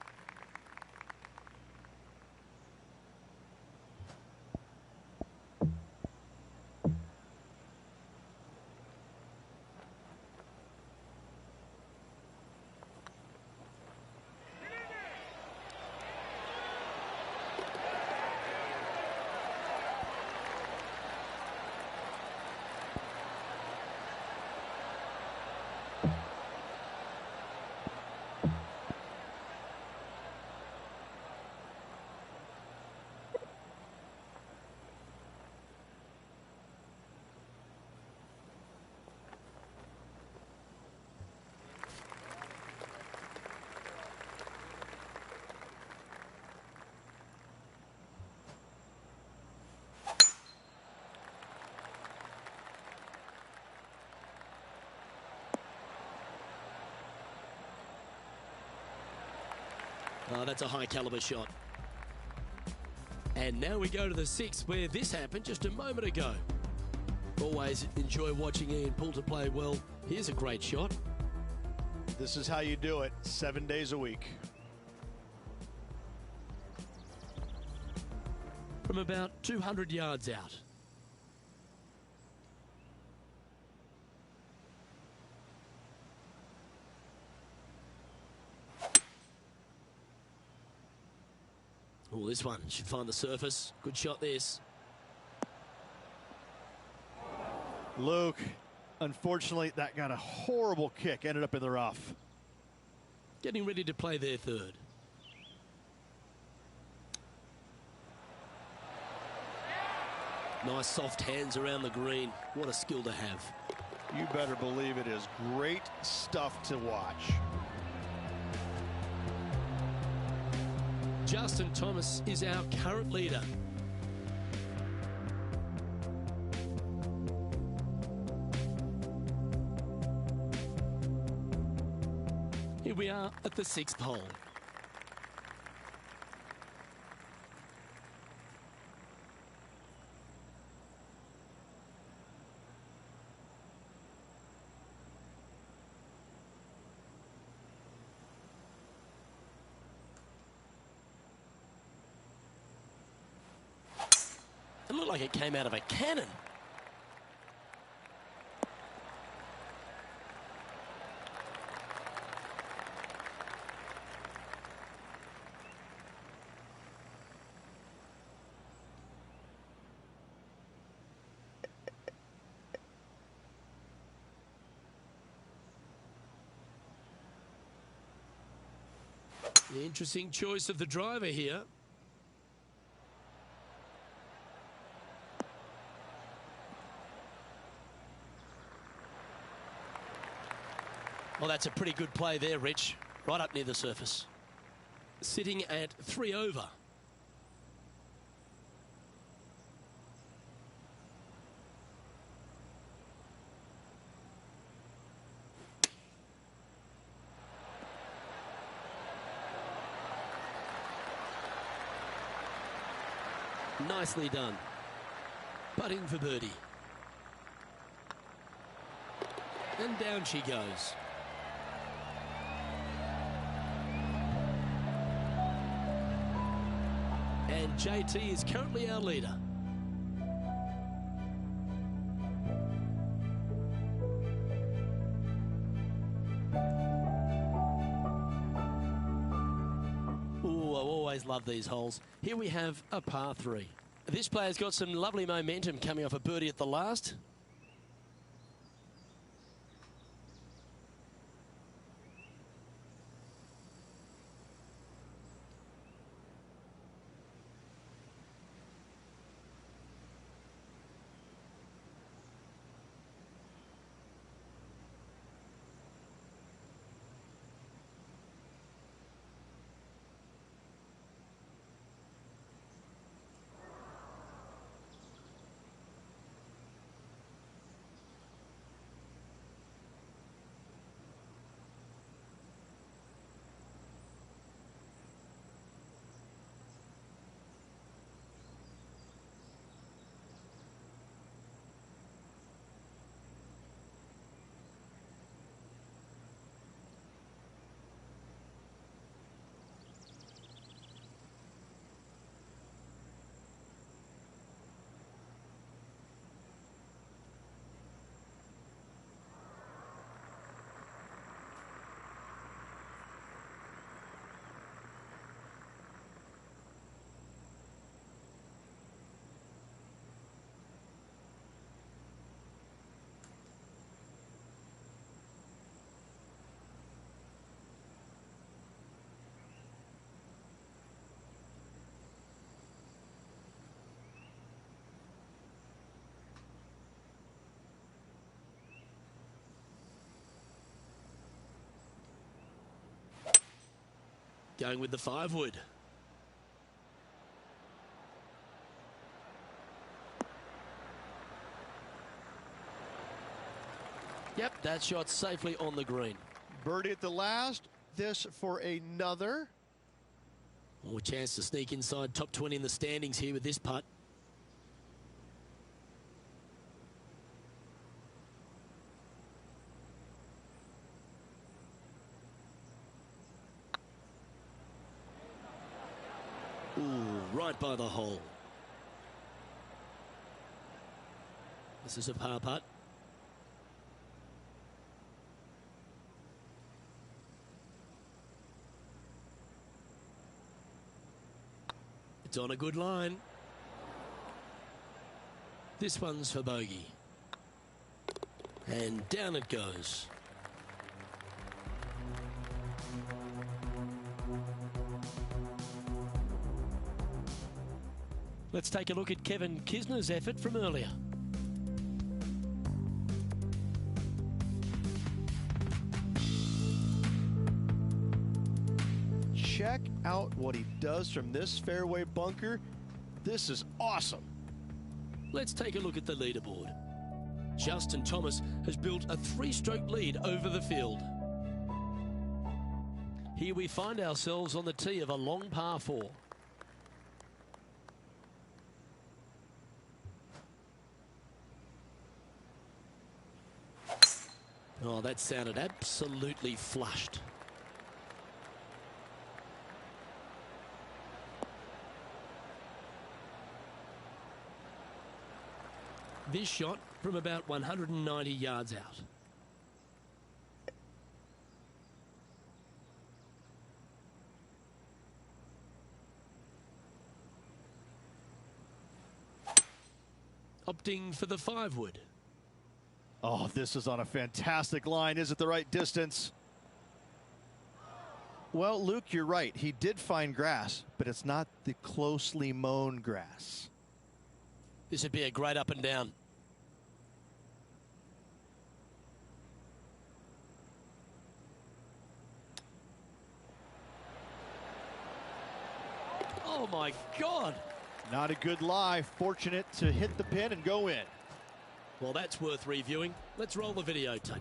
Oh, that's a high caliber shot. And now we go to the sixth, where this happened just a moment ago. Always enjoy watching Ian Poulter play well. Here's a great shot. This is how you do it 7 days a week. From about 200 yards out. Oh, this one should find the surface. Good shot, this. Luke, unfortunately, that got a horrible kick. Ended up in the rough. Getting ready to play their third. Nice soft hands around the green. What a skill to have. You better believe it is great stuff to watch. Justin Thomas is our current leader. Here we are at the sixth hole. It looked like it came out of a cannon. The interesting choice of the driver here. Well, that's a pretty good play there, Rich. Right up near the surface. Sitting at 3 over. Nicely done. Putting for birdie. And down she goes. And JT is currently our leader. Ooh, I always love these holes. Here we have a par 3. This player's got some lovely momentum coming off a birdie at the last. going with the 5-wood. Yep, that shot safely on the green. Birdie at the last. This for another. More chance to sneak inside top 20 in the standings here with this putt. Ooh, right by the hole. This is a par putt. It's on a good line. This one's for bogey. And down it goes. Let's take a look at Kevin Kisner's effort from earlier. Check out what he does from this fairway bunker. This is awesome. Let's take a look at the leaderboard. Justin Thomas has built a 3-stroke lead over the field. Here we find ourselves on the tee of a long par 4. Oh, that sounded absolutely flushed. This shot from about 190 yards out. Opting for the 5-wood. Oh, this is on a fantastic line. Is it the right distance? Well, Luke, you're right. He did find grass, but it's not the closely mown grass. This would be a great up and down. Oh my God. Not a good lie. Fortunate to hit the pin and go in. Well, that's worth reviewing. Let's roll the videotape.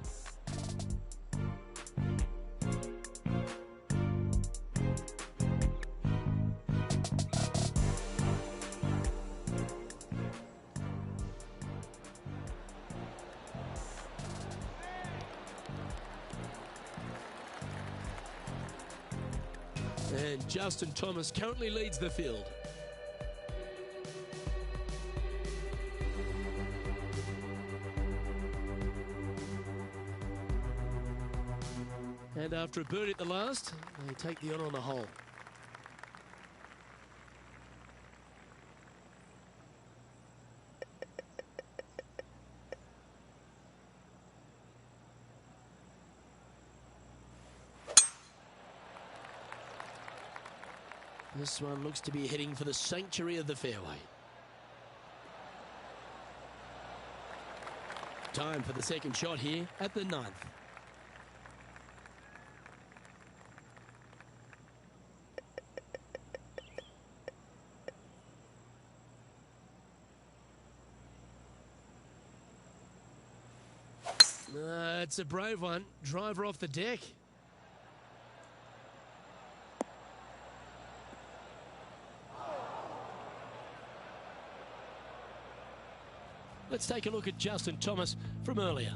And Justin Thomas currently leads the field. And after a birdie at the last, they take the honour on the hole. This one looks to be heading for the sanctuary of the fairway. Time for the second shot here at the 9th. It's a brave one. Driver off the deck. Let's take a look at Justin Thomas from earlier.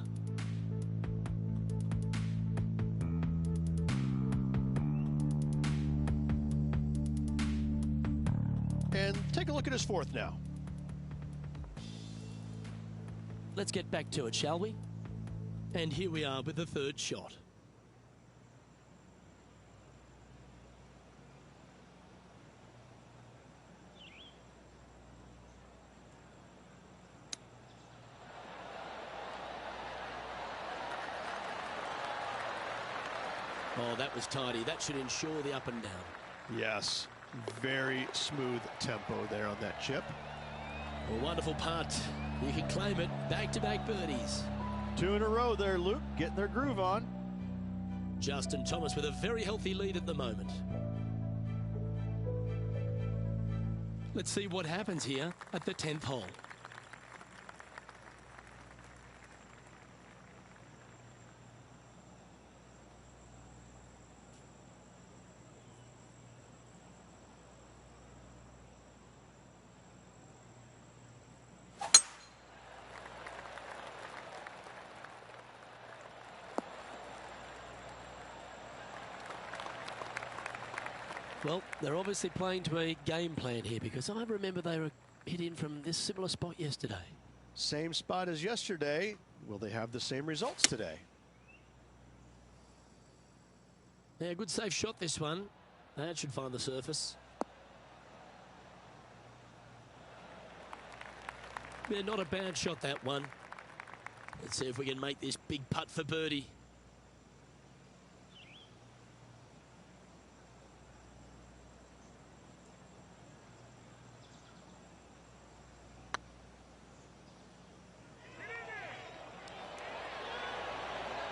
And take a look at his 4th now. Let's get back to it, shall we? And here we are with the 3rd shot. Oh, that was tidy. That should ensure the up and down. Yes, very smooth tempo there on that chip. A wonderful putt. You can claim it. Back-to-back birdies. 2 in a row there, Luke, getting their groove on. Justin Thomas with a very healthy lead at the moment. Let's see what happens here at the 10th hole. Well, they're obviously playing to a game plan here, because I remember they were hit in from this similar spot yesterday. Same spot as yesterday. Will they have the same results today? Yeah, good safe shot, this one. That should find the surface. Yeah, not a bad shot, that one. Let's see if we can make this big putt for birdie.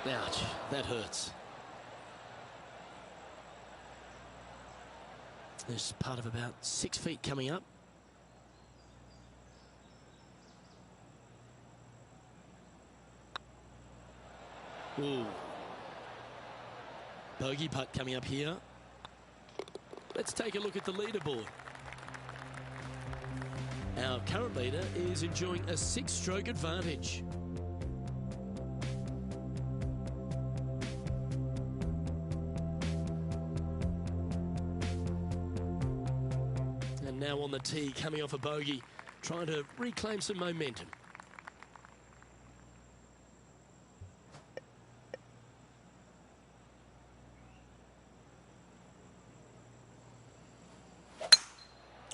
Ouch, that hurts. There's part of about 6 feet coming up. Ooh. Bogey putt coming up here. Let's take a look at the leaderboard. Our current leader is enjoying a 6-stroke advantage. Now on the tee, coming off a bogey, trying to reclaim some momentum.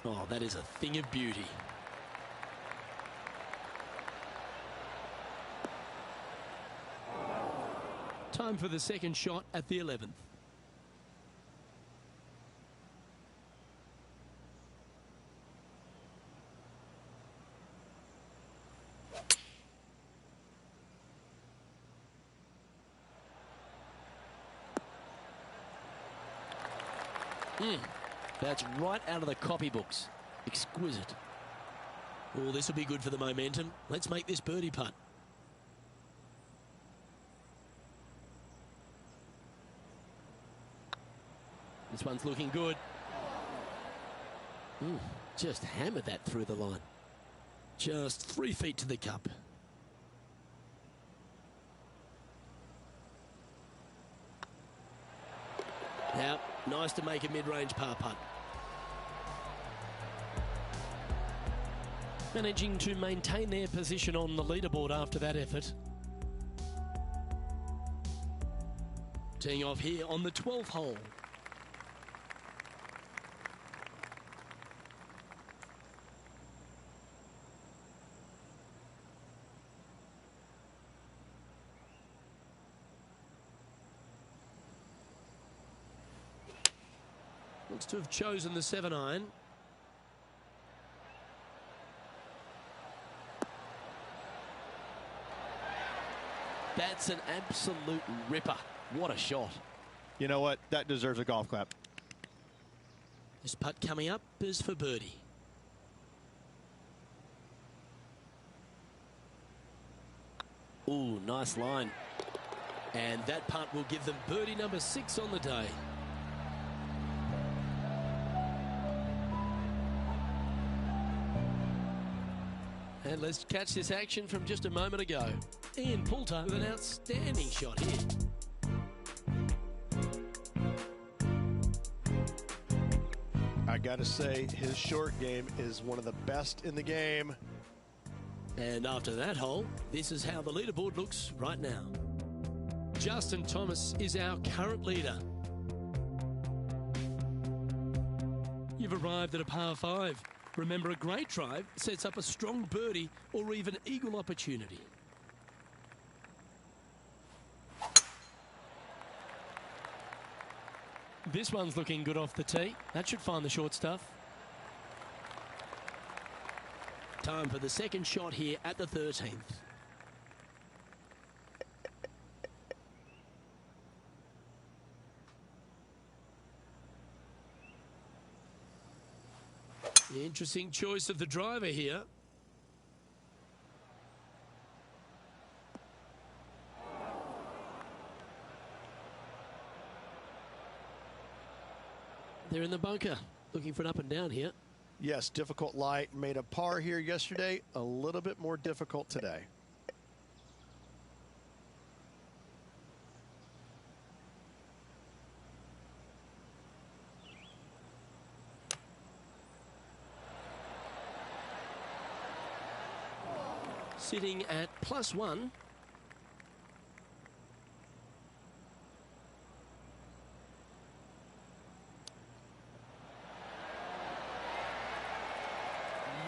Oh, that is a thing of beauty. Time for the second shot at the 11th. That's right out of the copybooks. Exquisite. Oh, this will be good for the momentum. Let's make this birdie putt. This one's looking good. Just hammered that through the line. Just 3 feet to the cup. Now, nice to make a mid-range par putt. Managing to maintain their position on the leaderboard after that effort. Teeing off here on the 12th hole. Looks to have chosen the 7-iron. That's an absolute ripper. What a shot. You know what? That deserves a golf clap. This putt coming up is for birdie. Ooh, nice line. And that putt will give them birdie number 6 on the day. And let's catch this action from just a moment ago. Ian Poulter with an outstanding shot here. I gotta say, his short game is one of the best in the game. And after that hole, this is how the leaderboard looks right now. Justin Thomas is our current leader. You've arrived at a par 5. Remember, a great drive sets up a strong birdie or even eagle opportunity. This one's looking good off the tee. That should find the short stuff. Time for the second shot here at the 13th. Interesting choice of the driver here. They're in the bunker, looking for an up and down here. Yes, difficult lie. Made a par here yesterday. A little bit more difficult today. Sitting at +1.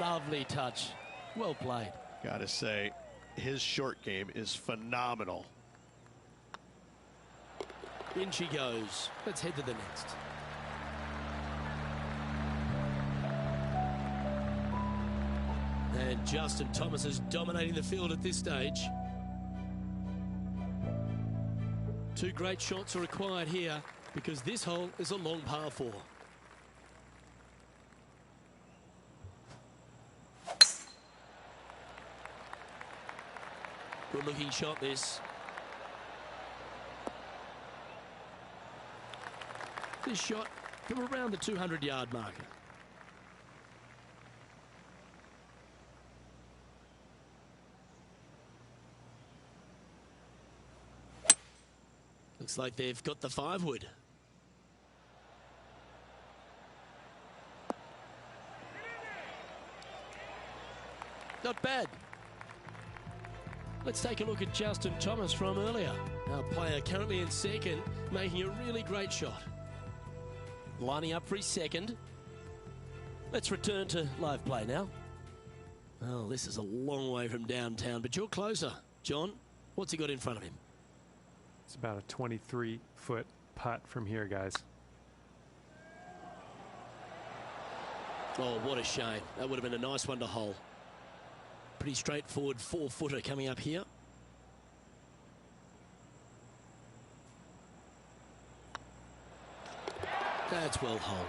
Lovely touch. Well played. Gotta say, his short game is phenomenal. In she goes. Let's head to the next. And Justin Thomas is dominating the field at this stage. Two great shots are required here because this hole is a long par 4. Good looking shot this. This shot from around the 200-yard marker. Looks like they've got the 5-wood. Not bad. Let's take a look at Justin Thomas from earlier. Our player currently in second, making a really great shot. Lining up for his second. Let's return to live play now. Well, this is a long way from downtown, but you're closer. John, what's he got in front of him? It's about a 23-foot putt from here, guys. Oh, what a shame. That would have been a nice one to hole. Pretty straightforward 4-footer coming up here. That's well holed.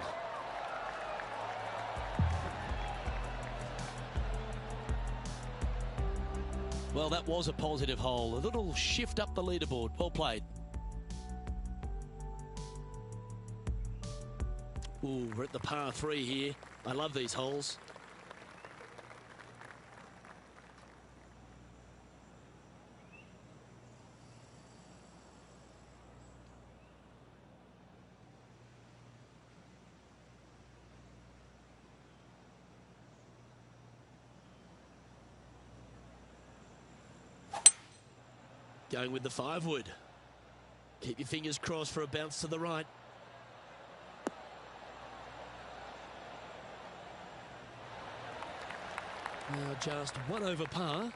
Well, that was a positive hole. A little shift up the leaderboard. Well played. Ooh, we're at the par 3 here. I love these holes. Going with the 5-wood. Keep your fingers crossed for a bounce to the right. Now just 1 over par.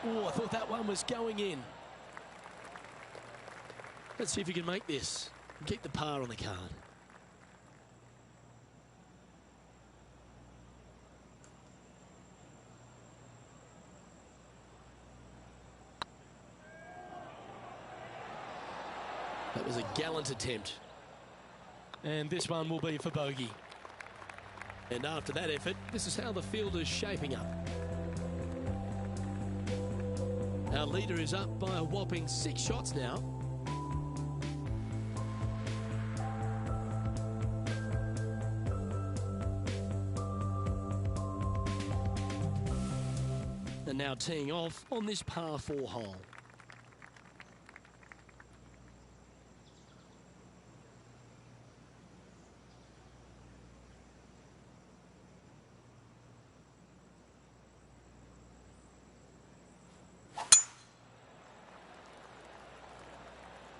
Oh, I thought that one was going in. Let's see if we can make this and keep the par on the card. That was a gallant attempt. And this one will be for bogey. And after that effort, this is how the field is shaping up. Our leader is up by a whopping 6 shots now. And now teeing off on this par 4 hole.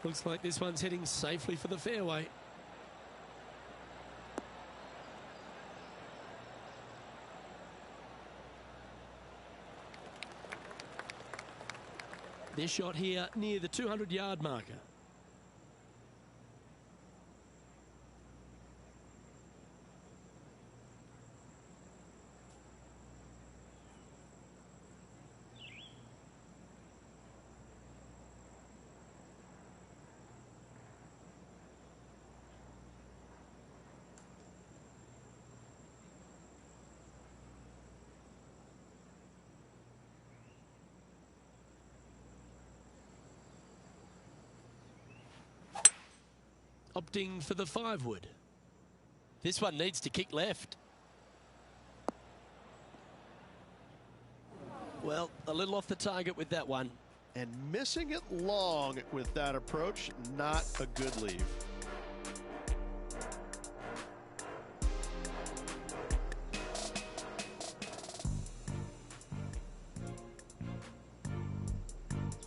Looks like this one's heading safely for the fairway. This shot here near the 200-yard marker. Opting for the 5-wood. This one needs to kick left. Well, a little off the target with that one. And missing it long with that approach, not a good leave.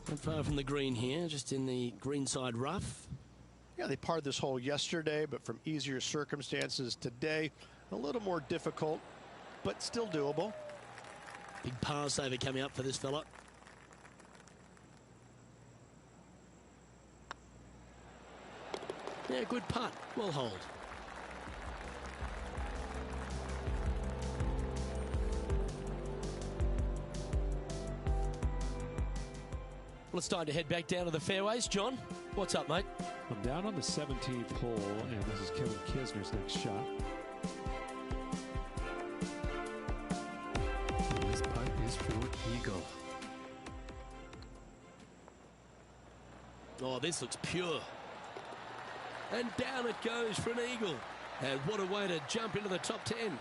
Not far from the green here, just in the greenside rough. Yeah, they parred this hole yesterday, but from easier circumstances today, a little more difficult, but still doable. Big par saver coming up for this fella. Yeah, good putt. Well hold. Well, it's time to head back down to the fairways. John, what's up, mate? I'm down on the 17th hole, and this is Kevin Kisner's next shot. This putt is for eagle. Oh, this looks pure. And down it goes for an eagle. And what a way to jump into the top 10.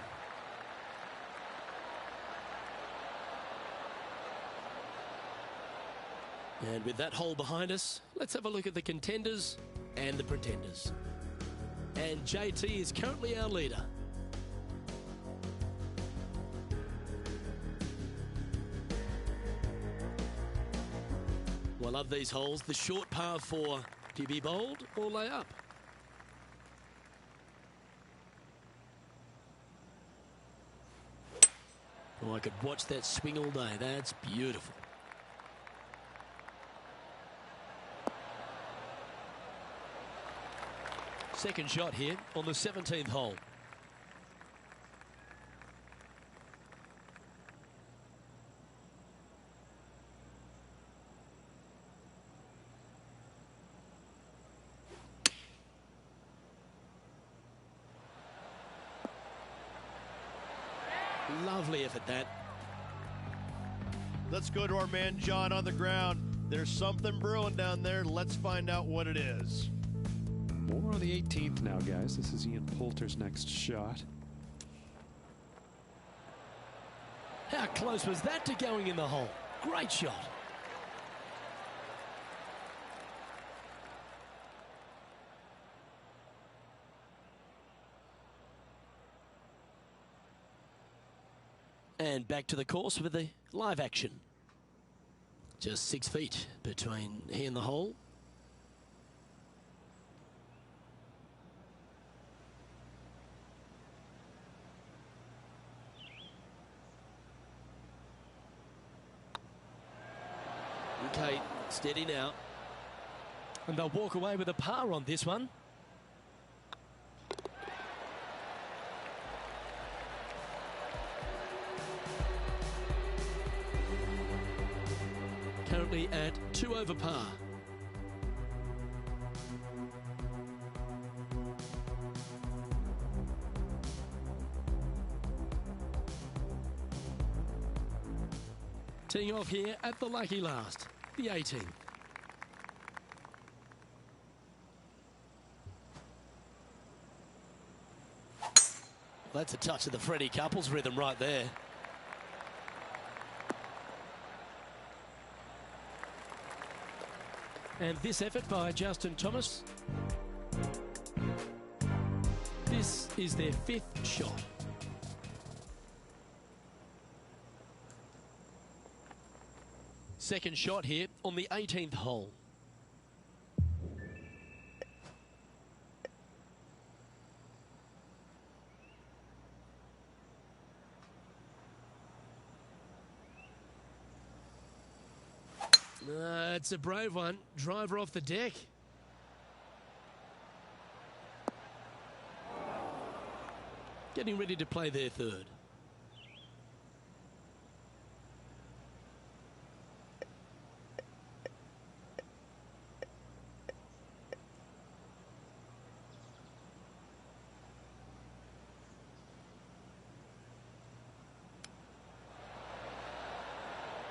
And with that hole behind us, let's have a look at the contenders and the pretenders. And JT is currently our leader. Well, of these holes, the short par 4, do you be bold or lay up? Oh, I could watch that swing all day. That's beautiful. Second shot here on the 17th hole. Lovely effort, that. Let's go to our man John on the ground. There's something brewing down there. Let's find out what it is. More on the 18th now, guys. This is Ian Poulter's next shot. How close was that to going in the hole? Great shot. And back to the course with the live action. Just 6 feet between he and the hole. Okay, steady now. And they'll walk away with a par on this one. Currently at 2 over par. Teeing off here at the lucky last, the 18th. That's a touch of the Freddie Couples rhythm right there. And this effort by Justin Thomas. This is their 5th shot. Second shot here on the 18th hole. It's a brave one. Driver off the deck. Getting ready to play their third.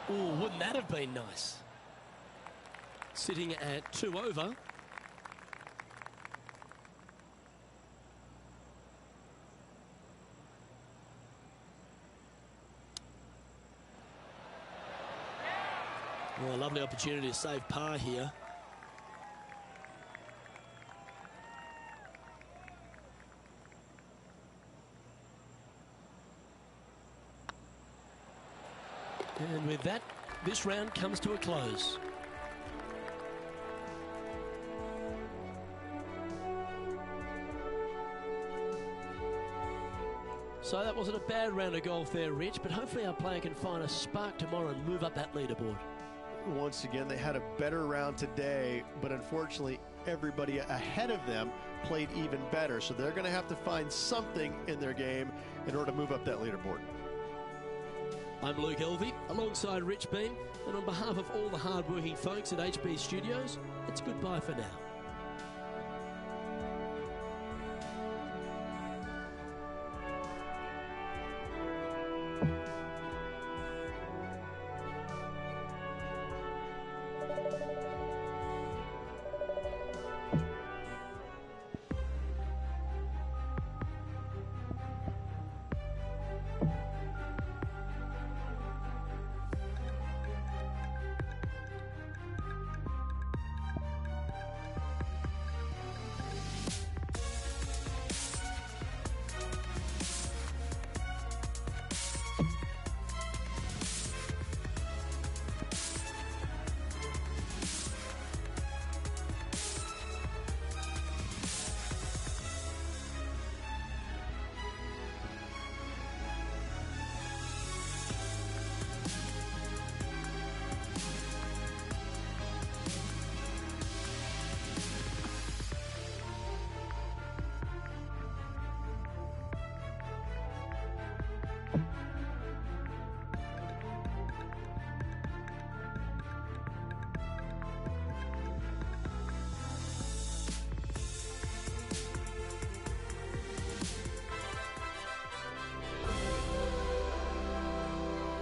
Oh, wouldn't that have been nice? Sitting at 2 over. Well, a lovely opportunity to save par here. And with that, this round comes to a close. So that wasn't a bad round of golf there, Rich, but hopefully our player can find a spark tomorrow and move up that leaderboard. Once again, they had a better round today, but unfortunately, everybody ahead of them played even better. So they're going to have to find something in their game in order to move up that leaderboard. I'm Luke Elvey, alongside Rich Beam, and on behalf of all the hard-working folks at HB Studios, it's goodbye for now.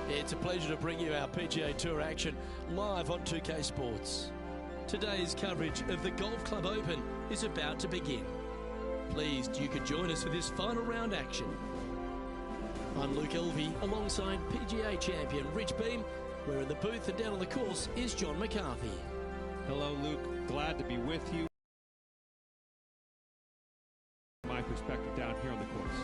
It's a pleasure to bring you our PGA Tour action live on 2K Sports. Today's coverage of the Golf Club Open is about to begin. Pleased you could join us for this final round action. I'm Luke Elvey alongside PGA champion Rich Beam. We're in the booth and down on the course is John McCarthy. Hello, Luke. Glad to be with you. My perspective down here on the course.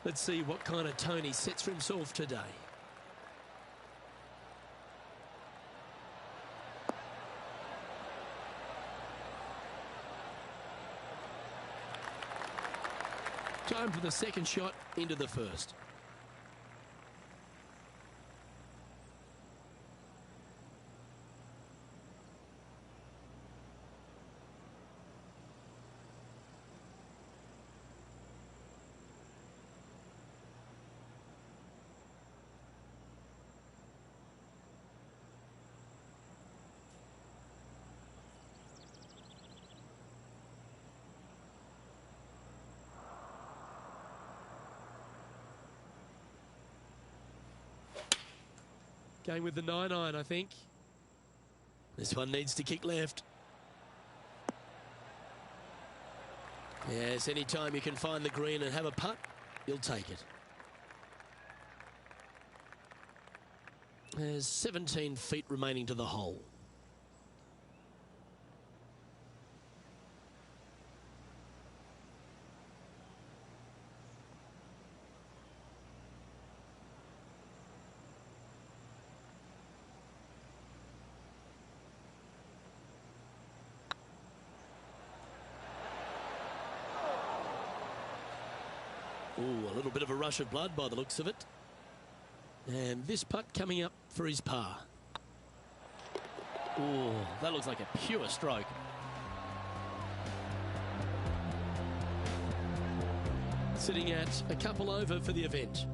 Let's see what kind of tone he sets for himself today. Time for the second shot into the first. Going with the 9-iron, I think. This one needs to kick left. Yes, anytime you can find the green and have a putt, you'll take it. There's 17 feet remaining to the hole. Ooh, a little bit of a rush of blood by the looks of it. And this putt coming up for his par. Ooh, that looks like a pure stroke. Sitting at a couple over for the event.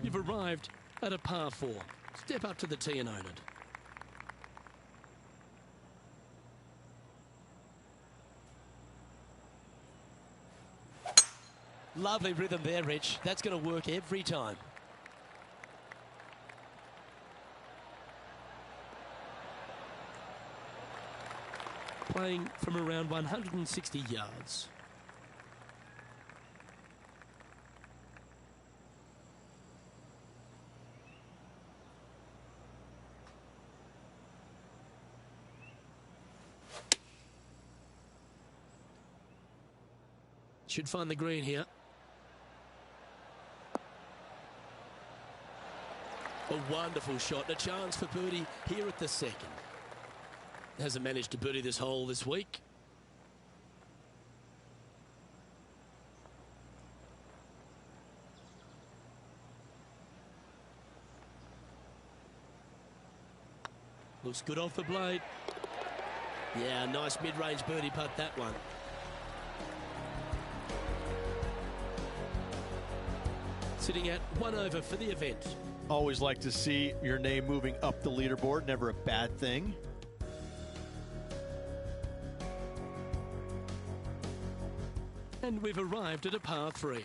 You've arrived at a par 4. Step up to the tee and own it. Lovely rhythm there, Rich. That's going to work every time. Playing from around 160 yards. Should find the green here. A wonderful shot, a chance for birdie here at the second. Hasn't managed to birdie this hole this week. Looks good off the blade. Yeah, nice mid-range birdie putt, that one. Sitting at 1 over for the event. Always like to see your name moving up the leaderboard. Never a bad thing. And we've arrived at a par 3.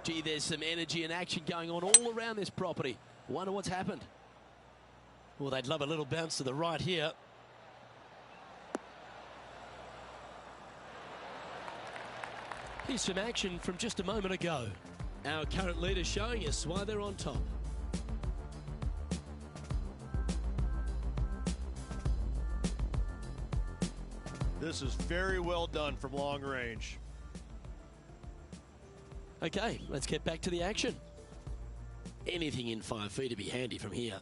Gee, there's some energy and action going on all around this property. Wonder what's happened. Well, they'd love a little bounce to the right here. Here's some action from just a moment ago. Our current leader showing us why they're on top. This is very well done from long range. Okay, let's get back to the action. Anything in 5 feet to be handy from here.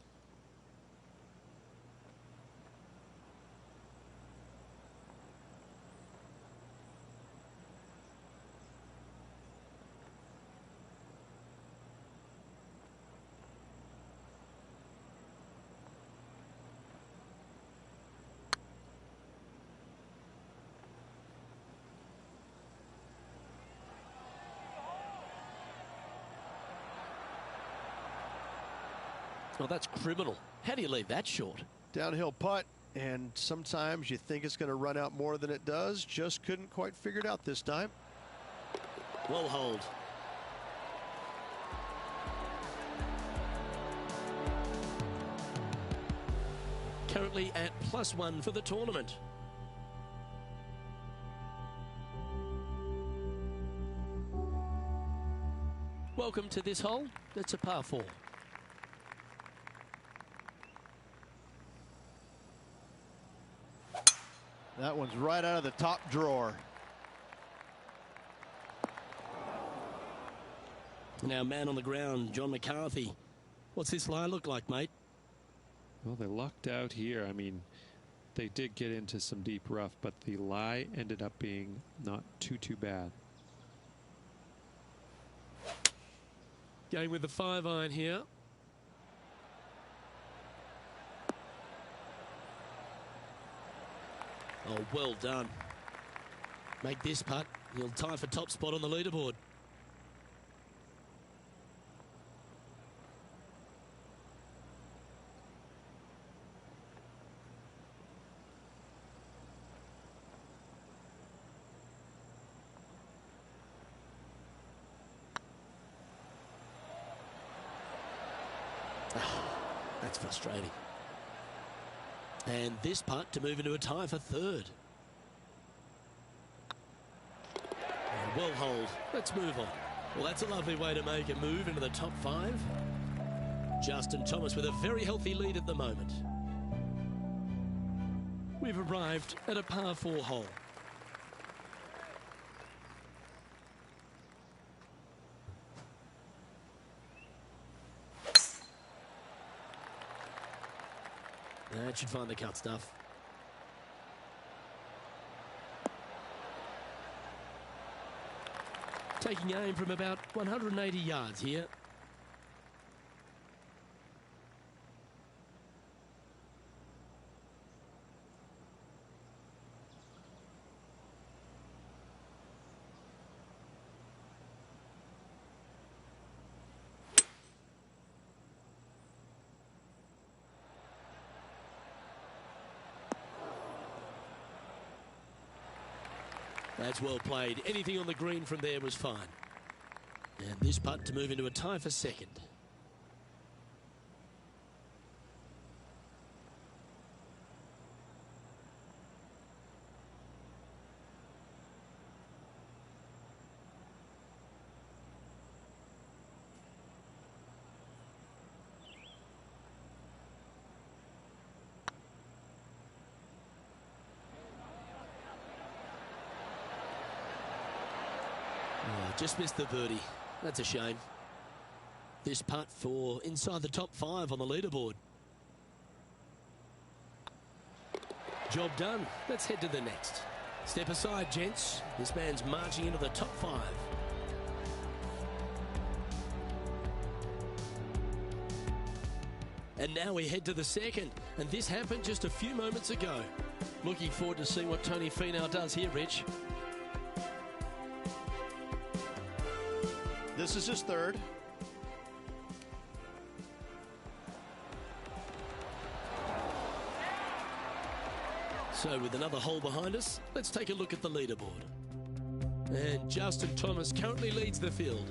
Well, that's criminal. How do you leave that short? Downhill putt, And sometimes you think it's going to run out more than it does. Just couldn't quite figure it out this time. Well hold. Currently at +1 for the tournament. Welcome to this hole. It's a par 4. That one's right out of the top drawer. Now, man on the ground, John McCarthy. What's this lie look like, mate? Well, they lucked out here. I mean, they did get into some deep rough, but the lie ended up being not too bad. Going with the 5-iron here. Oh, well done. Make this putt. He'll tie for top spot on the leaderboard. That's frustrating. And this putt to move into a tie for 3rd. And well hold. Let's move on. Well, that's a lovely way to make a move into the top 5. Justin Thomas with a very healthy lead at the moment. We've arrived at a par 4 hole. That should find the cut stuff. Taking aim from about 180 yards here. That's well played. Anything on the green from there was fine. And this putt to move into a tie for 2nd. Just missed the birdie. That's a shame. This putt for inside the top 5 on the leaderboard. Job done. Let's head to the next. Step aside, gents. This man's marching into the top 5. And now we head to the 2nd. And this happened just a few moments ago. Looking forward to seeing what Tony Finau does here, Rich. This is his 3rd. So with another hole behind us, let's take a look at the leaderboard. And Justin Thomas currently leads the field.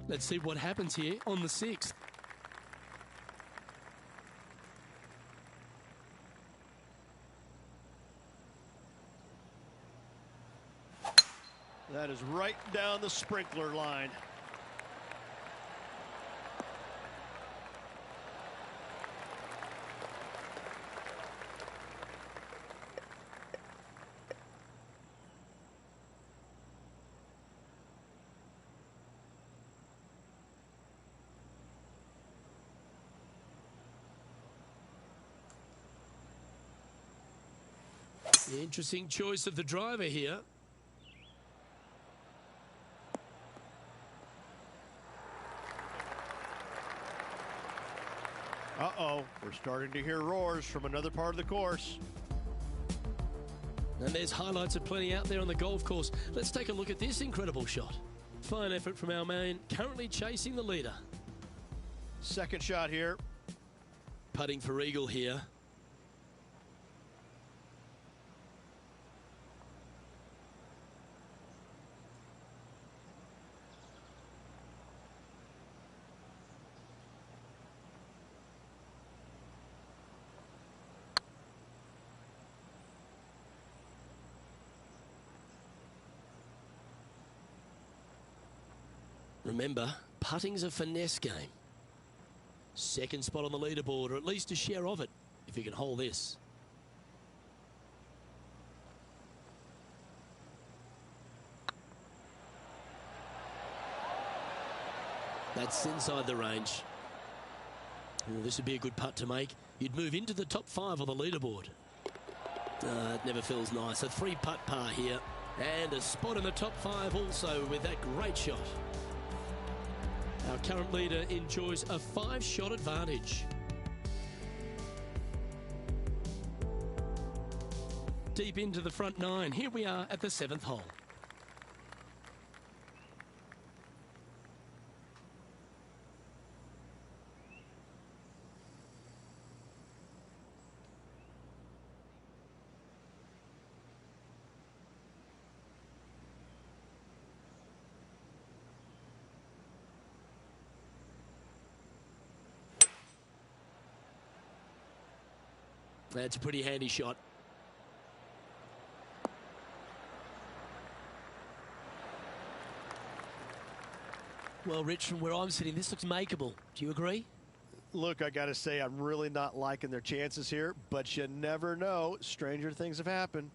Let's see what happens here on the 6th. That is right down the sprinkler line. The interesting choice of the driver here. Uh-oh, we're starting to hear roars from another part of the course. And there's highlights of plenty out there on the golf course. Let's take a look at this incredible shot. Fine effort from our man, currently chasing the leader. 2nd shot here. Putting for eagle here. Remember, putting's a finesse game. Second spot on the leaderboard, or at least a share of it, if you can hold this. That's inside the range. Oh, this would be a good putt to make. You'd move into the top 5 on the leaderboard. It never feels nice. A 3-putt par here. And a spot in the top 5 also with that great shot. Our current leader enjoys a 5-shot advantage. Deep into the front 9. Here we are at the 7th hole. That's a pretty handy shot. Well, Rich, from where I'm sitting, this looks makeable. Do you agree? Look, I got to say, I'm really not liking their chances here, but you never know. Stranger things have happened.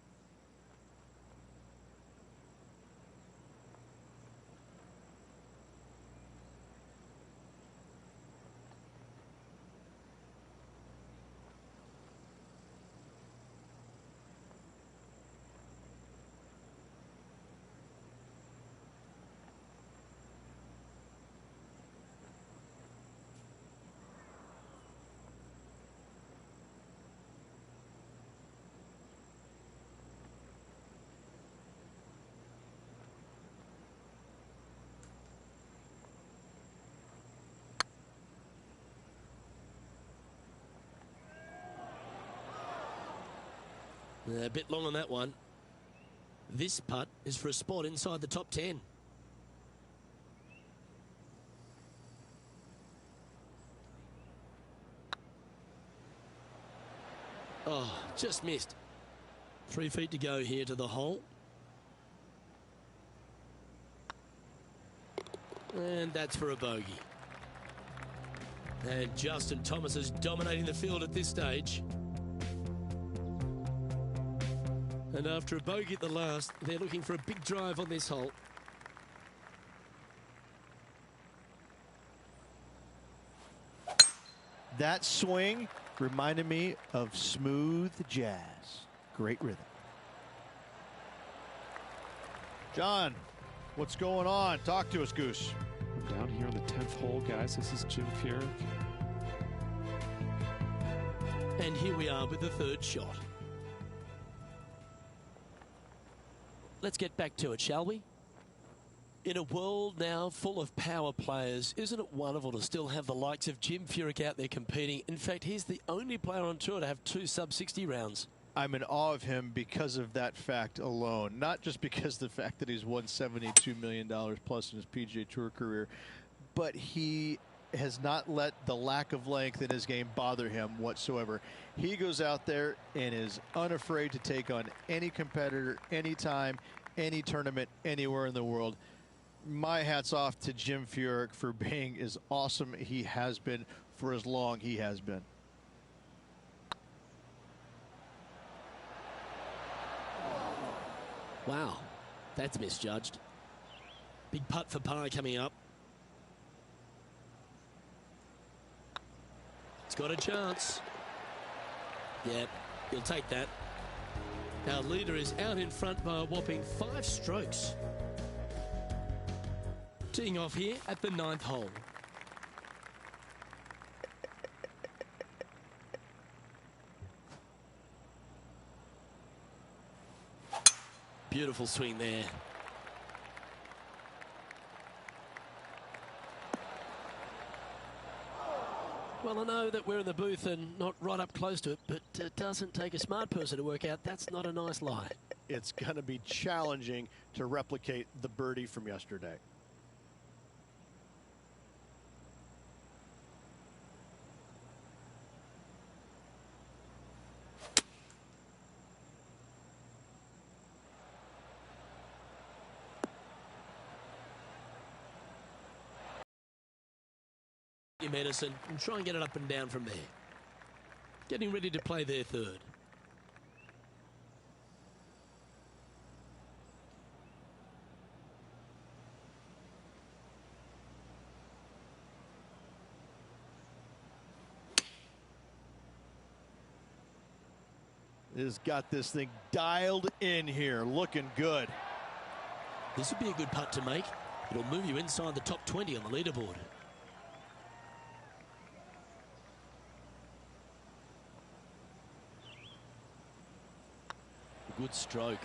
A bit long on that one. This putt is for a spot inside the top 10. Oh, just missed. 3 feet to go here to the hole. And that's for a bogey. And Justin Thomas is dominating the field at this stage. And after a bogey at the last, they're looking for a big drive on this hole. That swing reminded me of smooth jazz. Great rhythm. John, what's going on? Talk to us, Goose. We're down here on the 10th hole, guys. This is Jim Furyk. And here we are with the 3rd shot. Let's get back to it, shall we? In a world now full of power players, isn't it wonderful to still have the likes of Jim Furyk out there competing? In fact, he's the only player on tour to have 2 sub-60 rounds. I'm in awe of him because of that fact alone. Not just because of the fact that he's won $72 million plus in his PGA Tour career, but he has not let the lack of length in his game bother him whatsoever. He goes out there and is unafraid to take on any competitor, anytime, any tournament, anywhere in the world. My hat's off to Jim Furyk for being as awesome he has been for as long he has been. Wow, that's misjudged. Big putt for par coming up. It's got a chance. Yep, he'll take that. Our leader is out in front by a whopping 5 strokes. Teeing off here at the 9th hole. Beautiful swing there. Well, I know that we're in the booth and not right up close to it, but it doesn't take a smart person to work out that's not a nice lie. It's going to be challenging to replicate the birdie from yesterday. Your medicine and try and get it up and down from there. Getting ready to play their third. Has got this thing dialed in here, looking good. This would be a good putt to make. It'll move you inside the top 20 on the leaderboard. Good stroke.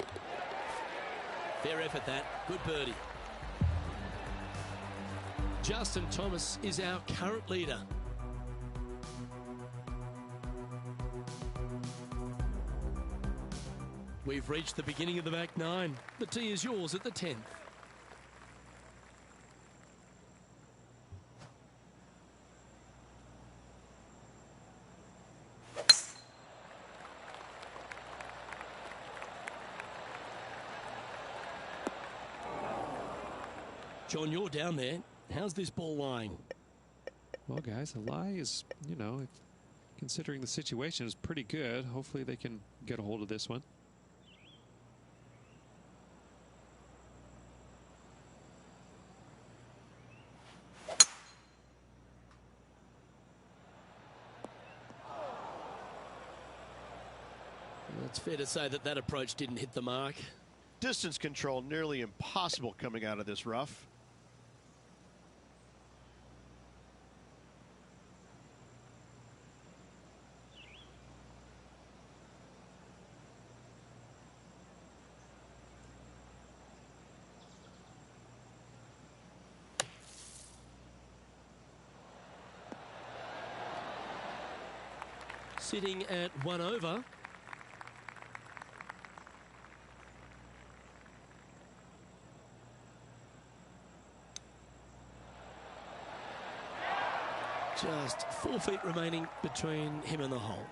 Fair effort that. Good birdie. Justin Thomas is our current leader. We've reached the beginning of the back nine. The tee is yours at the 10th. John, you're down there. How's this ball lying? Well, guys, the lie is, you know, considering the situation, is pretty good. Hopefully they can get a hold of this one. It's fair to say that that approach didn't hit the mark. Distance control nearly impossible coming out of this rough. Sitting at 1 over. Just 4 feet remaining between him and the hole.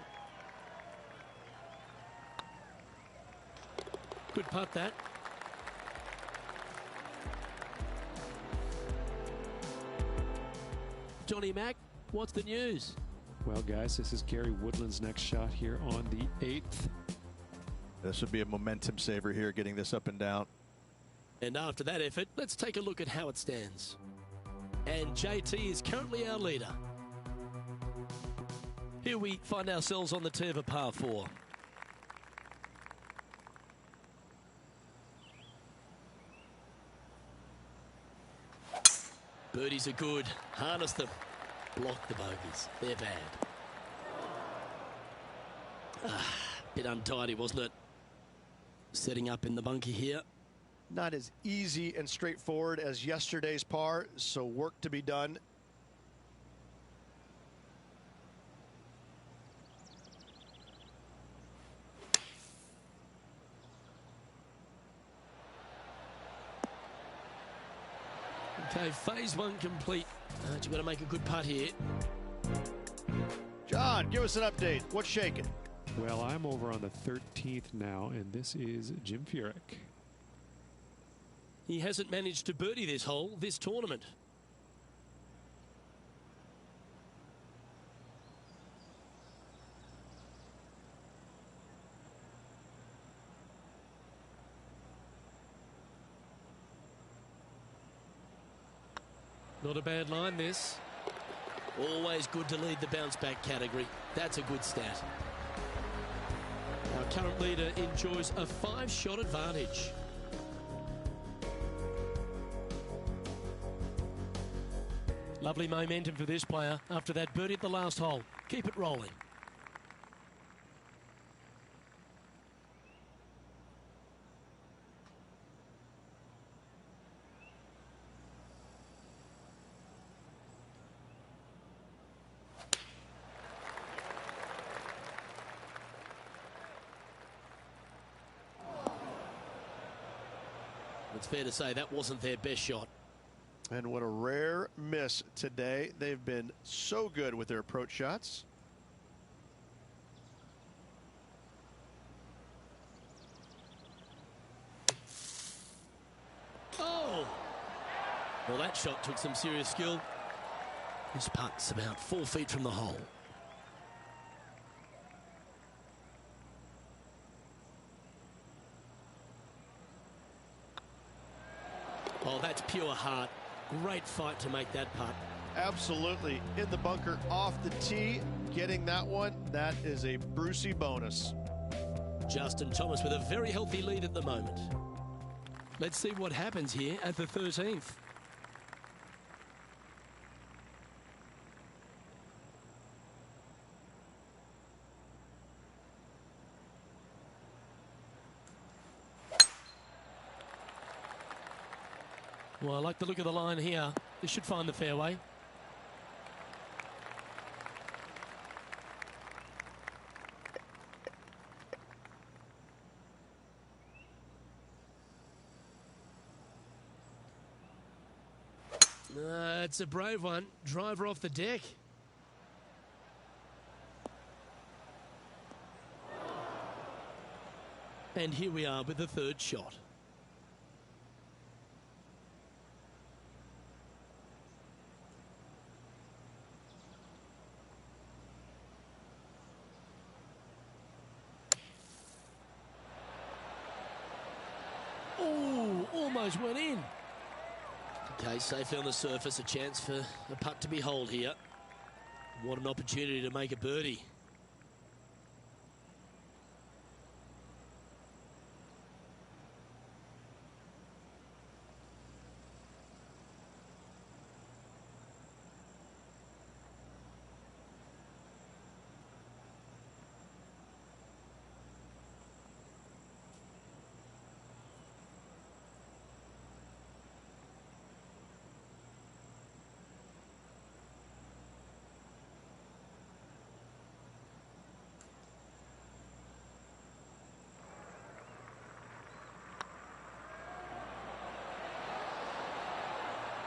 Good putt that. Johnny Mack, what's the news? Well, guys, this is Gary Woodland's next shot here on the 8th. This would be a momentum saver here, getting this up and down. And after that effort, let's take a look at how it stands. And JT is currently our leader. Here we find ourselves on the tee of a par 4. Birdies are good. Harness them. Block the bogeys. They're bad. Bit untidy, wasn't it? Setting up in the bunker here. Not as easy and straightforward as yesterday's par, so work to be done. Okay, phase 1 complete. You've got to make a good putt here. John, give us an update. What's shaking? Well, I'm over on the 13th now, and this is Jim Furyk. He hasn't managed to birdie this hole this tournament. Not a bad line, this. Always good to lead the bounce back category. That's a good stat. Our current leader enjoys a 5-shot advantage. Lovely momentum for this player after that birdie at the last hole. Keep it rolling. It's fair to say that wasn't their best shot. And what a rare miss today. They've been so good with their approach shots. Oh! Well, that shot took some serious skill. This putt's about 4 feet from the hole. Oh, that's pure heart. Great fight to make that putt. Absolutely. In the bunker, off the tee, getting that one. That is a Brucey bonus. Justin Thomas with a very healthy lead at the moment. Let's see what happens here at the 13th. Well, I like the look of the line here. This should find the fairway. It's a brave one. Driver off the deck. And here we are with the third shot. Oh, almost went in. Okay, safely on the surface, a chance for a putt to be holed here. What an opportunity to make a birdie.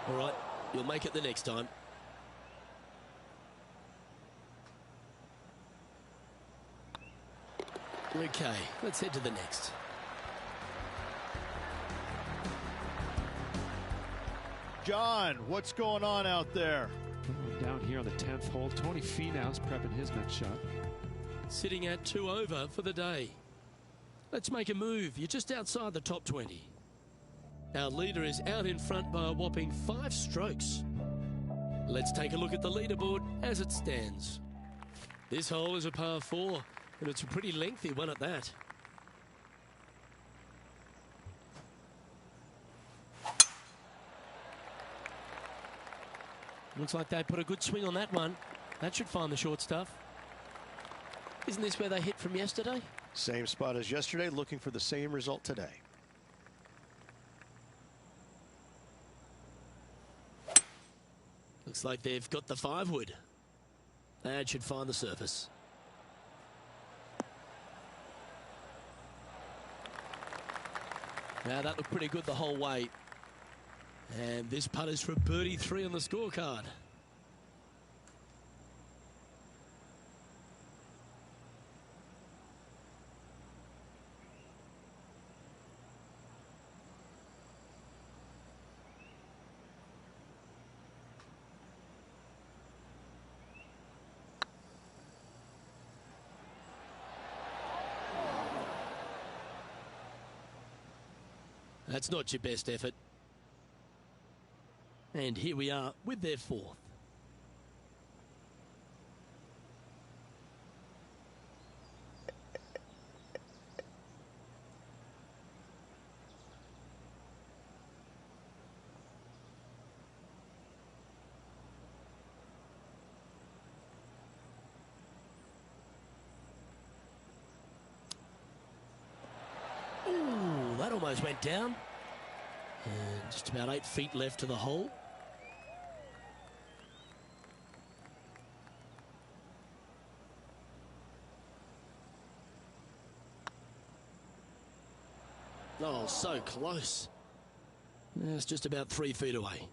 All right, you'll make it the next time. Okay, let's head to the next. John, what's going on out there? Down here on the 10th hole, Tony Finau's prepping his next shot. Sitting at 2 over for the day. Let's make a move. You're just outside the top 20. Our leader is out in front by a whopping 5 strokes. Let's take a look at the leaderboard as it stands. This hole is a par 4, and it's a pretty lengthy one at that. Looks like they put a good swing on that one. That should find the short stuff. Isn't this where they hit from yesterday? Same spot as yesterday, looking for the same result today. Looks like they've got the 5-wood. That should find the surface. Now that looked pretty good the whole way. And this putt is for birdie 3 on the scorecard. That's not your best effort. And here we are with their 4th. Ooh, that almost went down. And just about 8 feet left to the hole. Oh, so close. It's just about 3 feet away.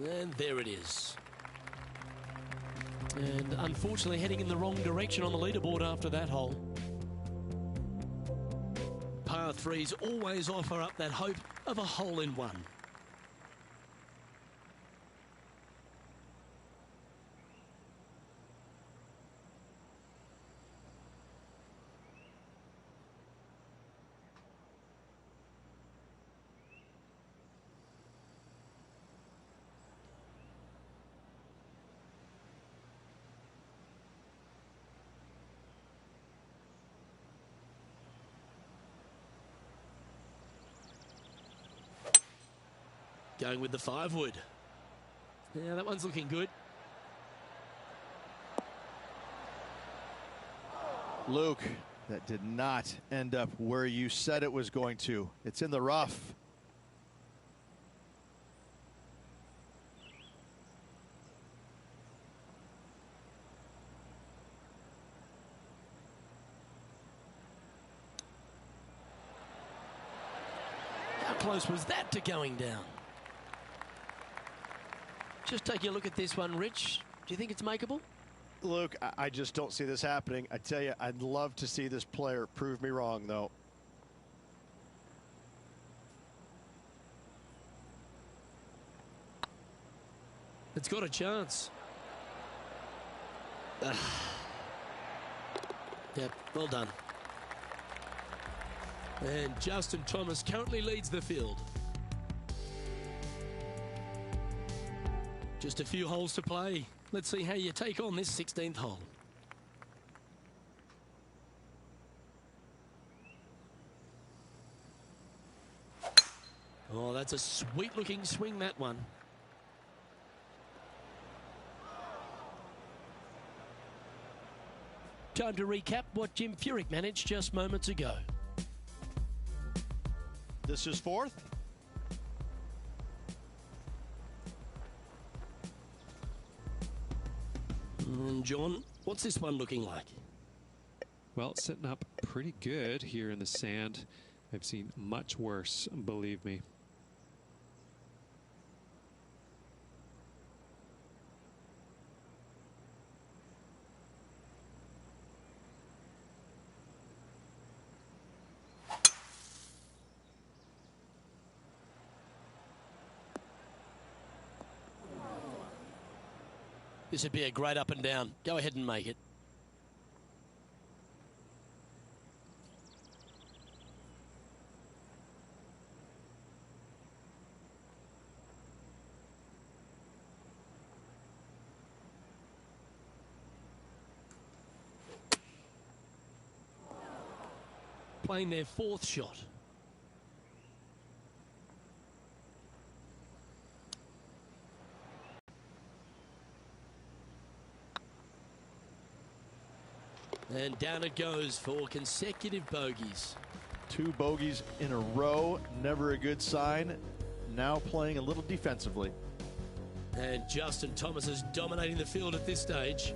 And there it is. And unfortunately heading in the wrong direction on the leaderboard after that hole. Par 3s always offer up that hope of a hole-in-one. Going with the 5-wood. Yeah, that one's looking good. Luke, that did not end up where you said it was going to. It's in the rough. How close was that to going down? Just taking a look at this one, Rich. Do you think it's makeable? Luke, I just don't see this happening. I tell you, I'd love to see this player prove me wrong, though. It's got a chance. Yep, well done. And Justin Thomas currently leads the field. Just a few holes to play. Let's see how you take on this 16th hole. Oh, that's a sweet-looking swing, that one. Time to recap what Jim Furyk managed just moments ago. This is 4th. John, what's this one looking like? Well, it's sitting up pretty good here in the sand. I've seen much worse, believe me. This would be a great up and down. Go ahead and make it. Playing their 4th shot. And down it goes for consecutive bogeys. 2 bogeys in a row, never a good sign. Now playing a little defensively. And Justin Thomas is dominating the field at this stage.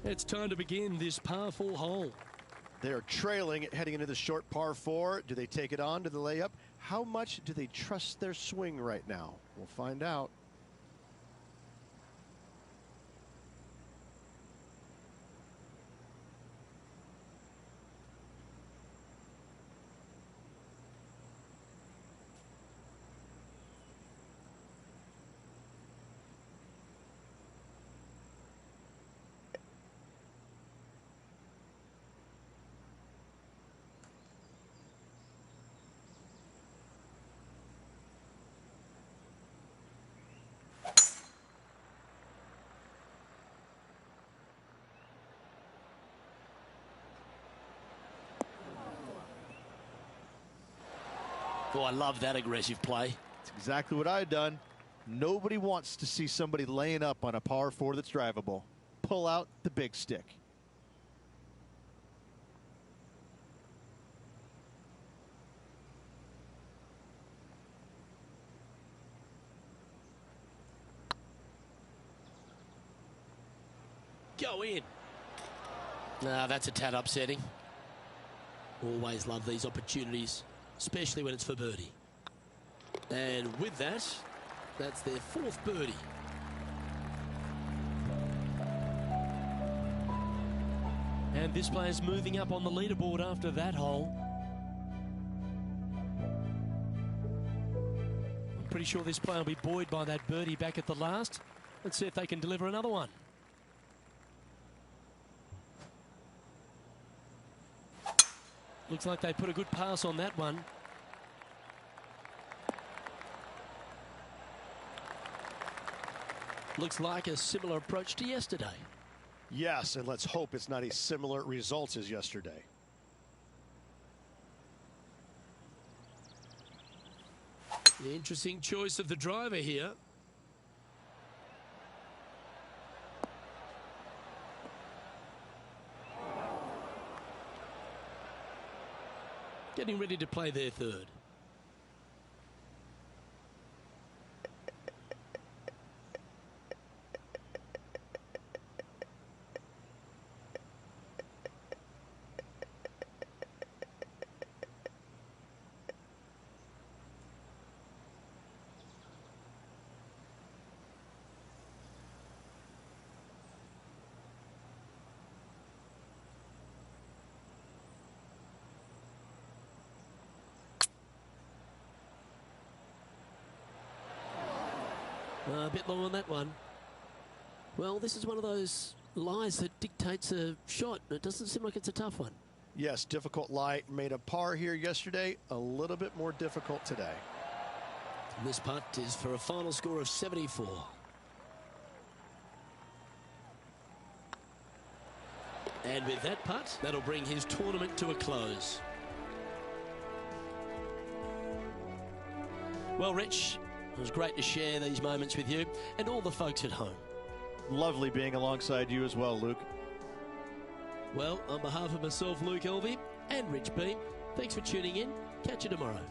It's time to begin this par 4 hole. They're trailing heading into the short par 4. Do they take it on? Do they lay up? How much do they trust their swing right now? We'll find out. Oh, I love that aggressive play. It's exactly what I've done. Nobody wants to see somebody laying up on a par 4 that's drivable. Pull out the big stick. go in. That's a tad upsetting. Always love these opportunities, especially when it's for birdie. And with that, that's their 4th birdie. And this player's moving up on the leaderboard after that hole. I'm pretty sure this player will be buoyed by that birdie back at the last. Let's see if they can deliver another one. Looks like they put a good pass on that one. Looks like a similar approach to yesterday. Yes, and let's hope it's not as similar results as yesterday. The interesting choice of the driver here. Getting ready to play their 3rd. A bit long on that one. Well, this is one of those lies that dictates a shot. It doesn't seem like it's a tough one. Yes, difficult lie. Made a par here yesterday. A little bit more difficult today. And this putt is for a final score of 74. And with that putt, that'll bring his tournament to a close. Well, Rich, it was great to share these moments with you and all the folks at home. Lovely being alongside you as well, Luke. Well, on behalf of myself, Luke Elvey, and Rich Beem, thanks for tuning in. Catch you tomorrow.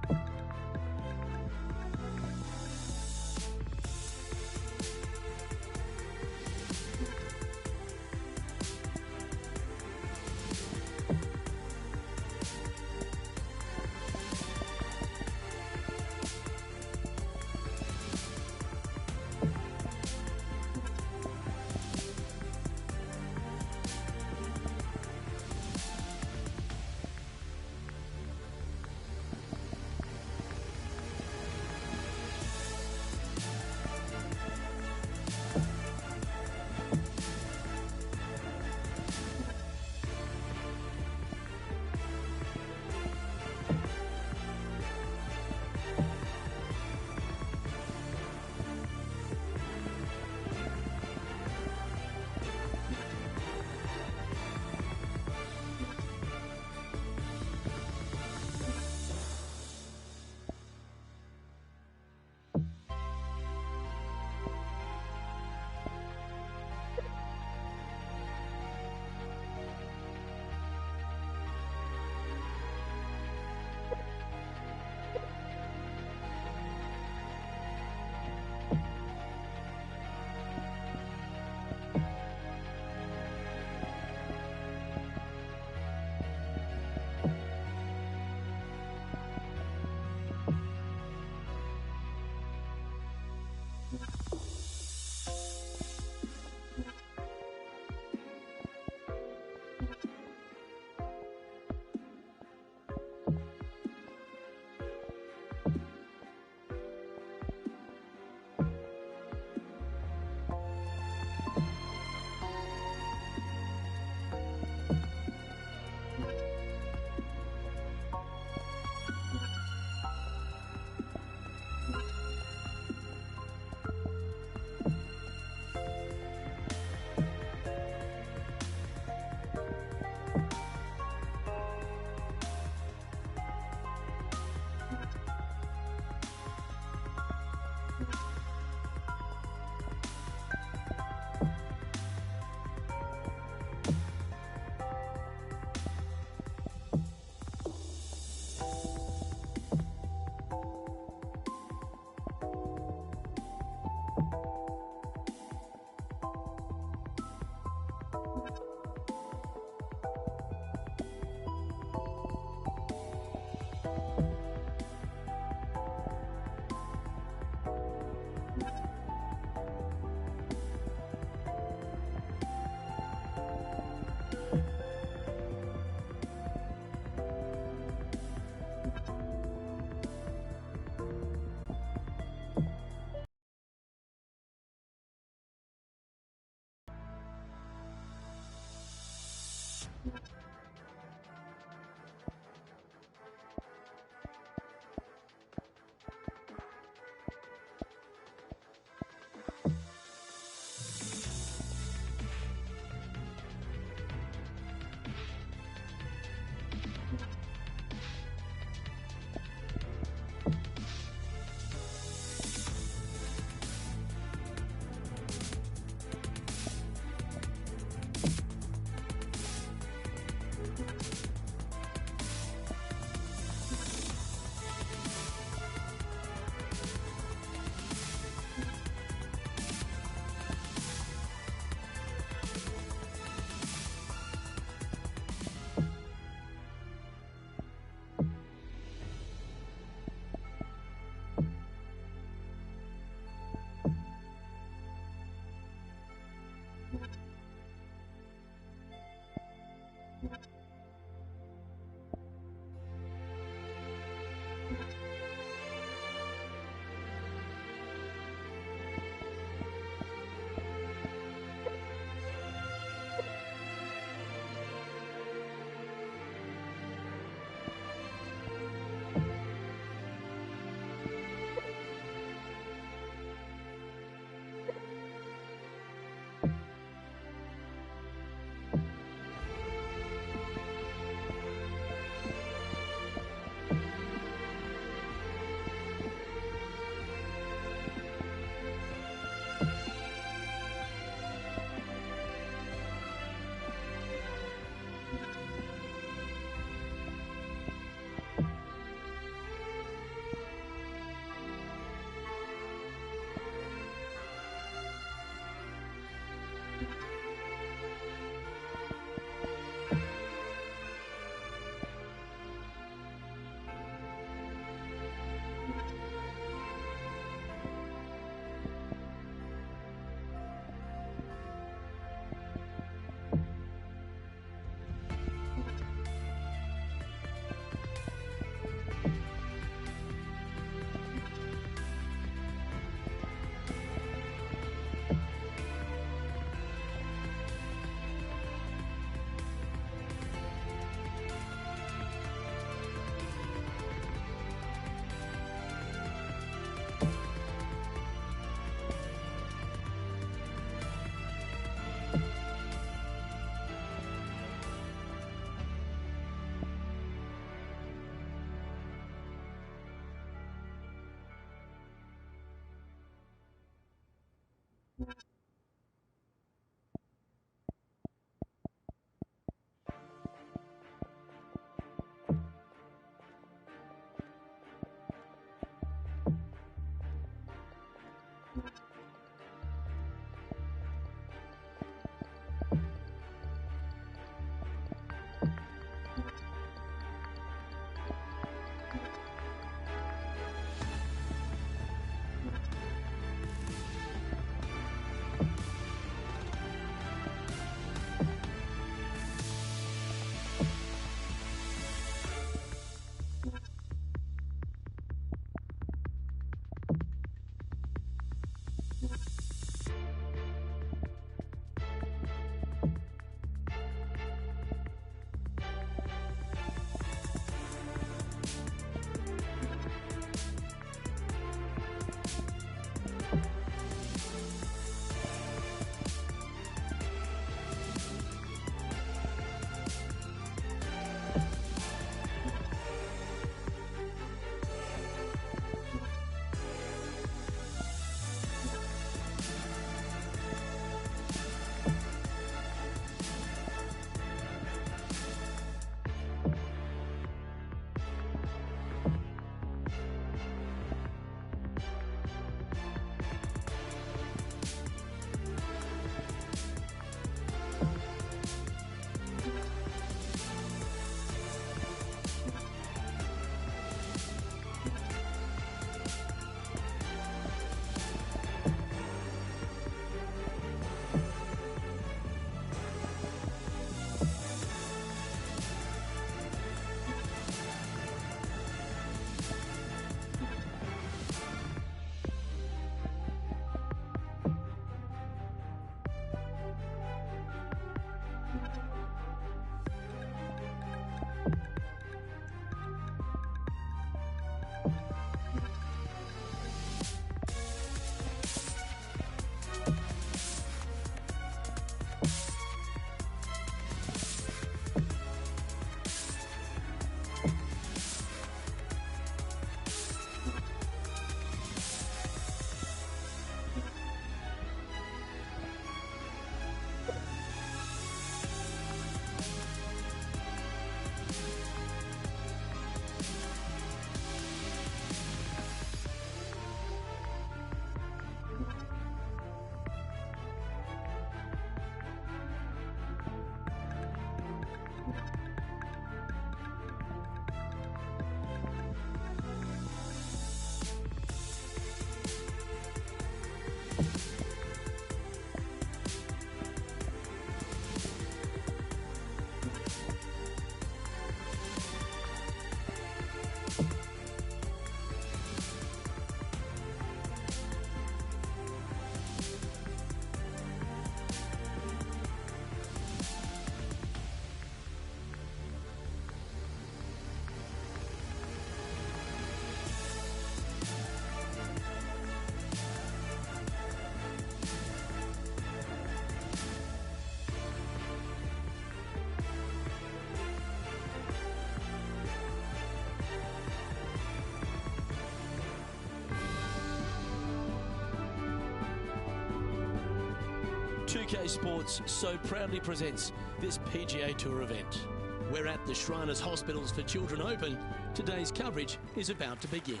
2K Sports so proudly presents this PGA Tour event. We're at the Shriners Hospitals for Children Open. Today's coverage is about to begin.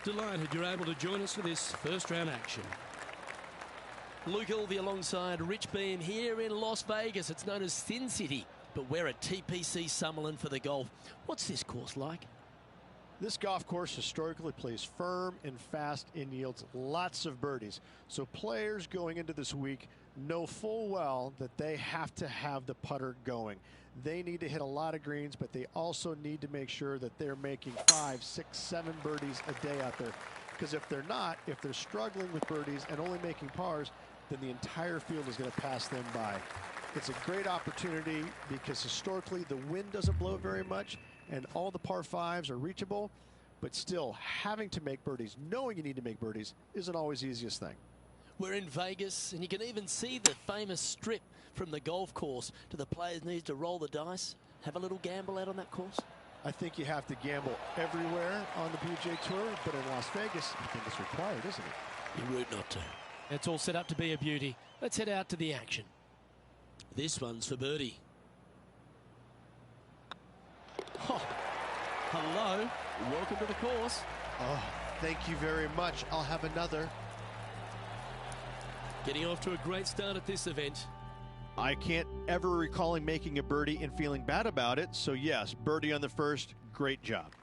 Delighted you're able to join us for this first round action. Luke Elvy alongside Rich Beem here in Las Vegas. It's known as Sin City, but we're at TPC Summerlin for the golf. What's this course like? This golf course historically plays firm and fast and yields lots of birdies. So players going into this week know full well that they have to have the putter going. They need to hit a lot of greens, but they also need to make sure that they're making 5, 6, 7 birdies a day out there. Because if they're not, if they're struggling with birdies and only making pars, then the entire field is going to pass them by. It's a great opportunity because historically the wind doesn't blow very much and all the par 5s are reachable, but still having to make birdies, knowing you need to make birdies, isn't always the easiest thing. We're in Vegas, and you can even see the famous strip from the golf course. Do the players need to roll the dice, have a little gamble out on that course? I think you have to gamble everywhere on the PGA Tour, but in Las Vegas, I think it's required, isn't it? You root not to. It's all set up to be a beauty. Let's head out to the action. This one's for birdie. Oh, hello. Welcome to the course. Oh, thank you very much. I'll have another. Getting off to a great start at this event. I can't ever recall him making a birdie and feeling bad about it. So yes, birdie on the first, great job.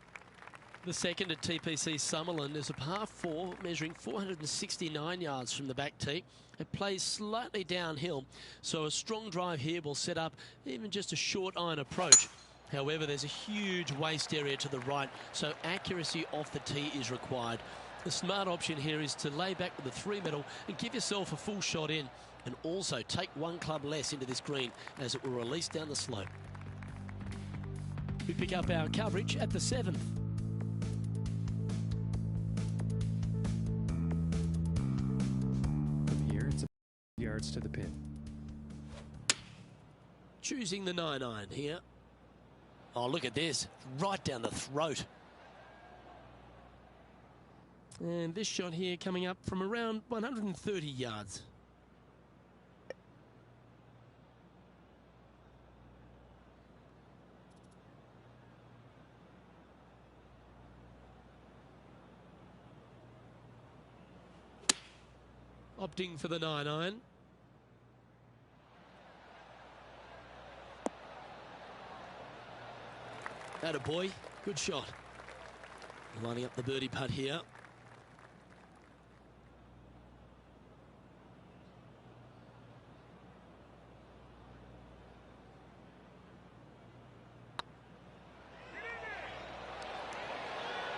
The second at TPC Summerlin is a par 4 measuring 469 yards from the back tee. It plays slightly downhill, so a strong drive here will set up even just a short iron approach. However, there's a huge waste area to the right, so accuracy off the tee is required. The smart option here is to lay back with the 3 metal and give yourself a full shot in, and also take 1 club less into this green as it will release down the slope. We pick up our coverage at the 7th. From here, it's yards to the pin. Choosing the 9-iron here. Oh, look at this. Right down the throat. And this shot here coming up from around 130 yards. Opting for the 9-iron. Attaboy, good shot. Lining up the birdie putt here.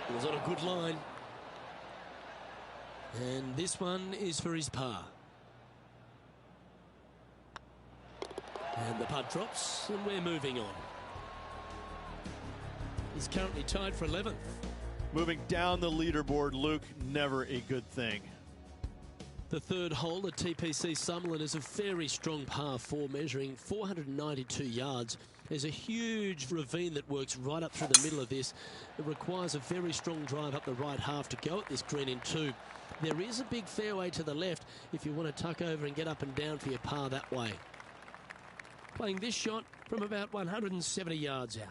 It was on a good line. And this one is for his par. And the putt drops, and we're moving on. He's currently tied for 11th. Moving down the leaderboard, Luke, never a good thing. The third hole at TPC Summerlin is a very strong par 4 measuring 492 yards. There's a huge ravine that works right up through the middle of this. It requires a very strong drive up the right half to go at this green in 2. There is a big fairway to the left if you want to tuck over and get up and down for your par that way. Playing this shot from about 170 yards out.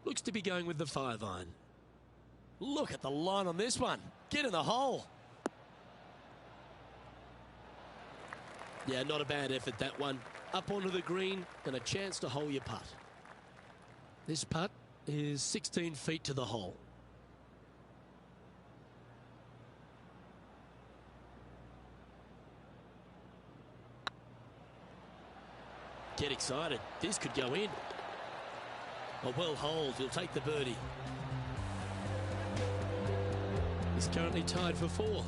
Looks to be going with the 5-iron. Look at the line on this one. Get in the hole. Yeah, not a bad effort, that one. Up onto the green and a chance to hole your putt. This putt is 16 feet to the hole. Get excited. This could go in. A well holed. He'll take the birdie. He's currently tied for 4th.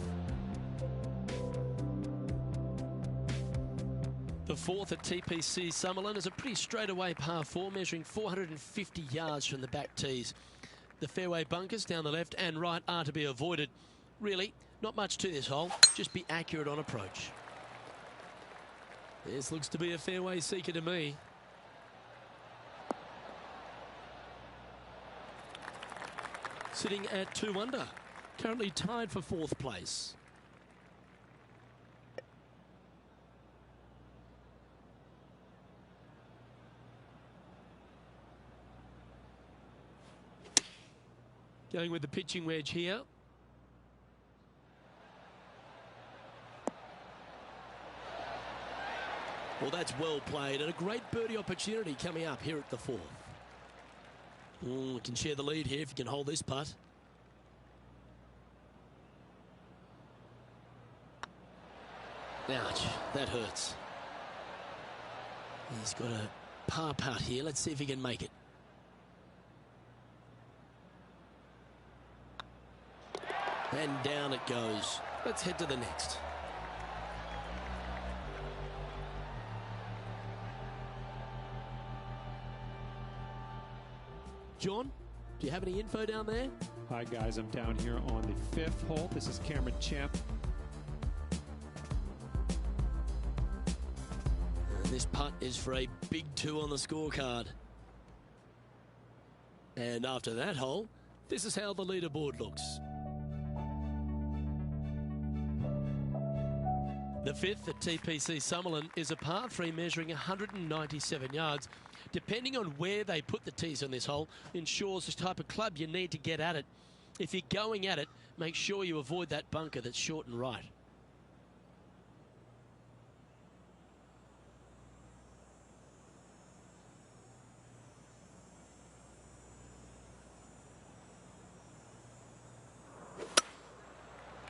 The 4th at TPC Summerlin is a pretty straightaway par 4 measuring 450 yards from the back tees. The fairway bunkers down the left and right are to be avoided. Really, not much to this hole. Just be accurate on approach. This looks to be a fairway seeker to me. sitting at 2 under. Currently tied for 4th place. Going with the pitching wedge here. Well, that's well played, and a great birdie opportunity coming up here at the 4th. Can share the lead here if you can hold this putt. Ouch, that hurts. He's got a par putt here. Let's see if he can make it. And down it goes. Let's head to the next. John, do you have any info down there? Hi guys, I'm down here on the 5th hole. This is Cameron Champ. This putt is for a big 2 on the scorecard. And after that hole, this is how the leaderboard looks. The 5th at TPC Summerlin is a par 3 measuring 197 yards. Depending on where they put the tees on this hole ensures the type of club you need to get at it. If you're going at it, make sure you avoid that bunker that's short and right.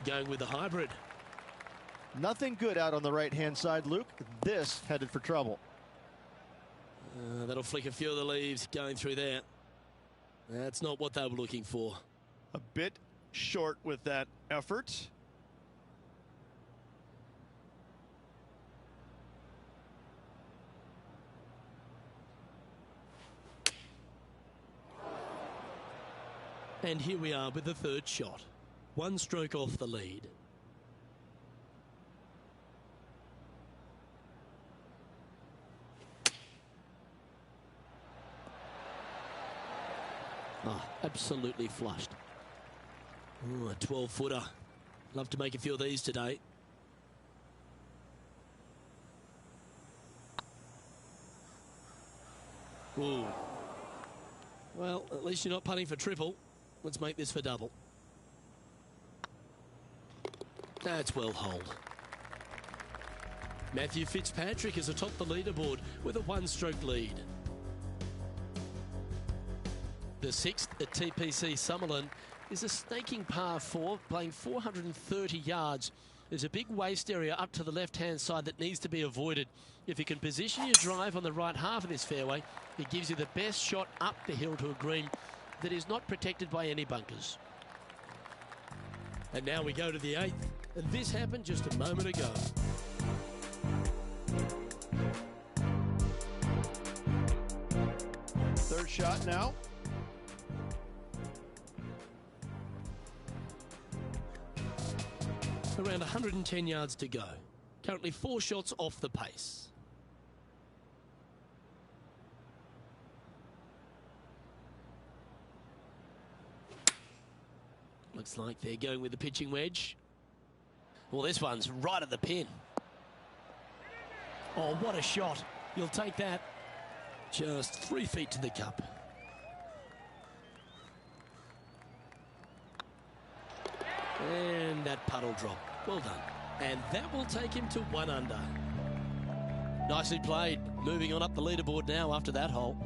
Going with the hybrid. Nothing good out on the right-hand side, Luke. This headed for trouble. That'll flick a few of the leaves going through there. That's not what they were looking for. A bit short with that effort. And here we are with the 3rd shot. 1 stroke off the lead. Absolutely flushed. A 12-footer. Love to make a few of these today. Ooh. Well, at least you're not putting for triple. Let's make this for double. That's well holed. Matthew Fitzpatrick is atop the leaderboard with a 1-stroke lead. The 6th at TPC Summerlin is a snaking par 4, playing 430 yards. There's a big waste area up to the left-hand side that needs to be avoided. If you can position your drive on the right half of this fairway, it gives you the best shot up the hill to a green that is not protected by any bunkers. And now we go to the 8th, and this happened just a moment ago. Third shot now. Around 110 yards to go. Currently 4 shots off the pace. Looks like they're going with the pitching wedge. Well, this one's right at the pin. Oh, what a shot. You'll take that. Just 3 feet to the cup. And that putt will drop. Well done. And that will take him to 1 under. Nicely played. Moving on up the leaderboard now after that hole.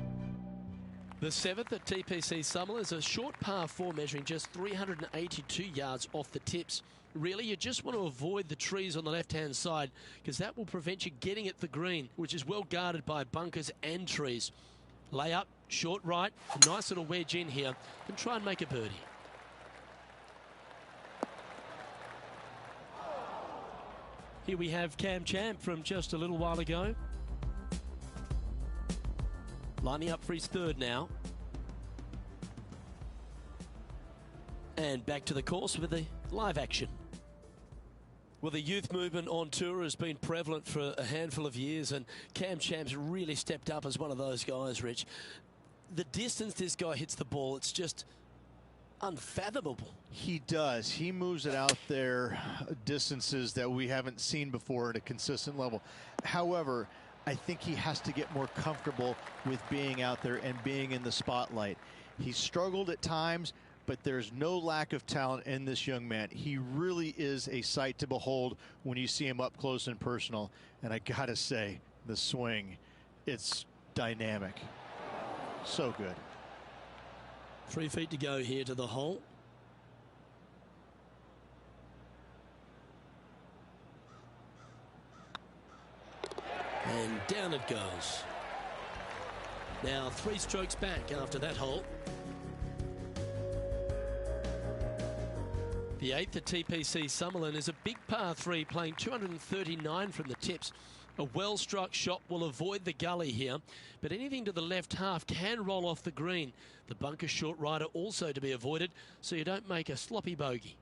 The 7th at TPC Summerlin is a short par 4 measuring just 382 yards off the tips. Really, you just want to avoid the trees on the left-hand side because that will prevent you getting at the green, which is well guarded by bunkers and trees. Lay up, short right, a nice little wedge in here, and try and make a birdie. Here we have Cam Champ from just a little while ago. Lining up for his 3rd now. And back to the course with the live action. Well, the youth movement on tour has been prevalent for a handful of years, and Cam Champ's really stepped up as one of those guys, Rich. The distance this guy hits the ball, it's just unfathomable. He does. He moves it out there distances that we haven't seen before at a consistent level. However, I think he has to get more comfortable with being out there and being in the spotlight. He struggled at times, but there's no lack of talent in this young man. He really is a sight to behold when you see him up close and personal. And I gotta say, the swing, it's dynamic. So good. 3 feet to go here to the hole. And down it goes. Now 3 strokes back after that hole. The 8th at TPC Summerlin is a big par 3 playing 239 from the tips. A well-struck shot will avoid the gully here, but anything to the left half can roll off the green. The bunker short rider also to be avoided, so you don't make a sloppy bogey.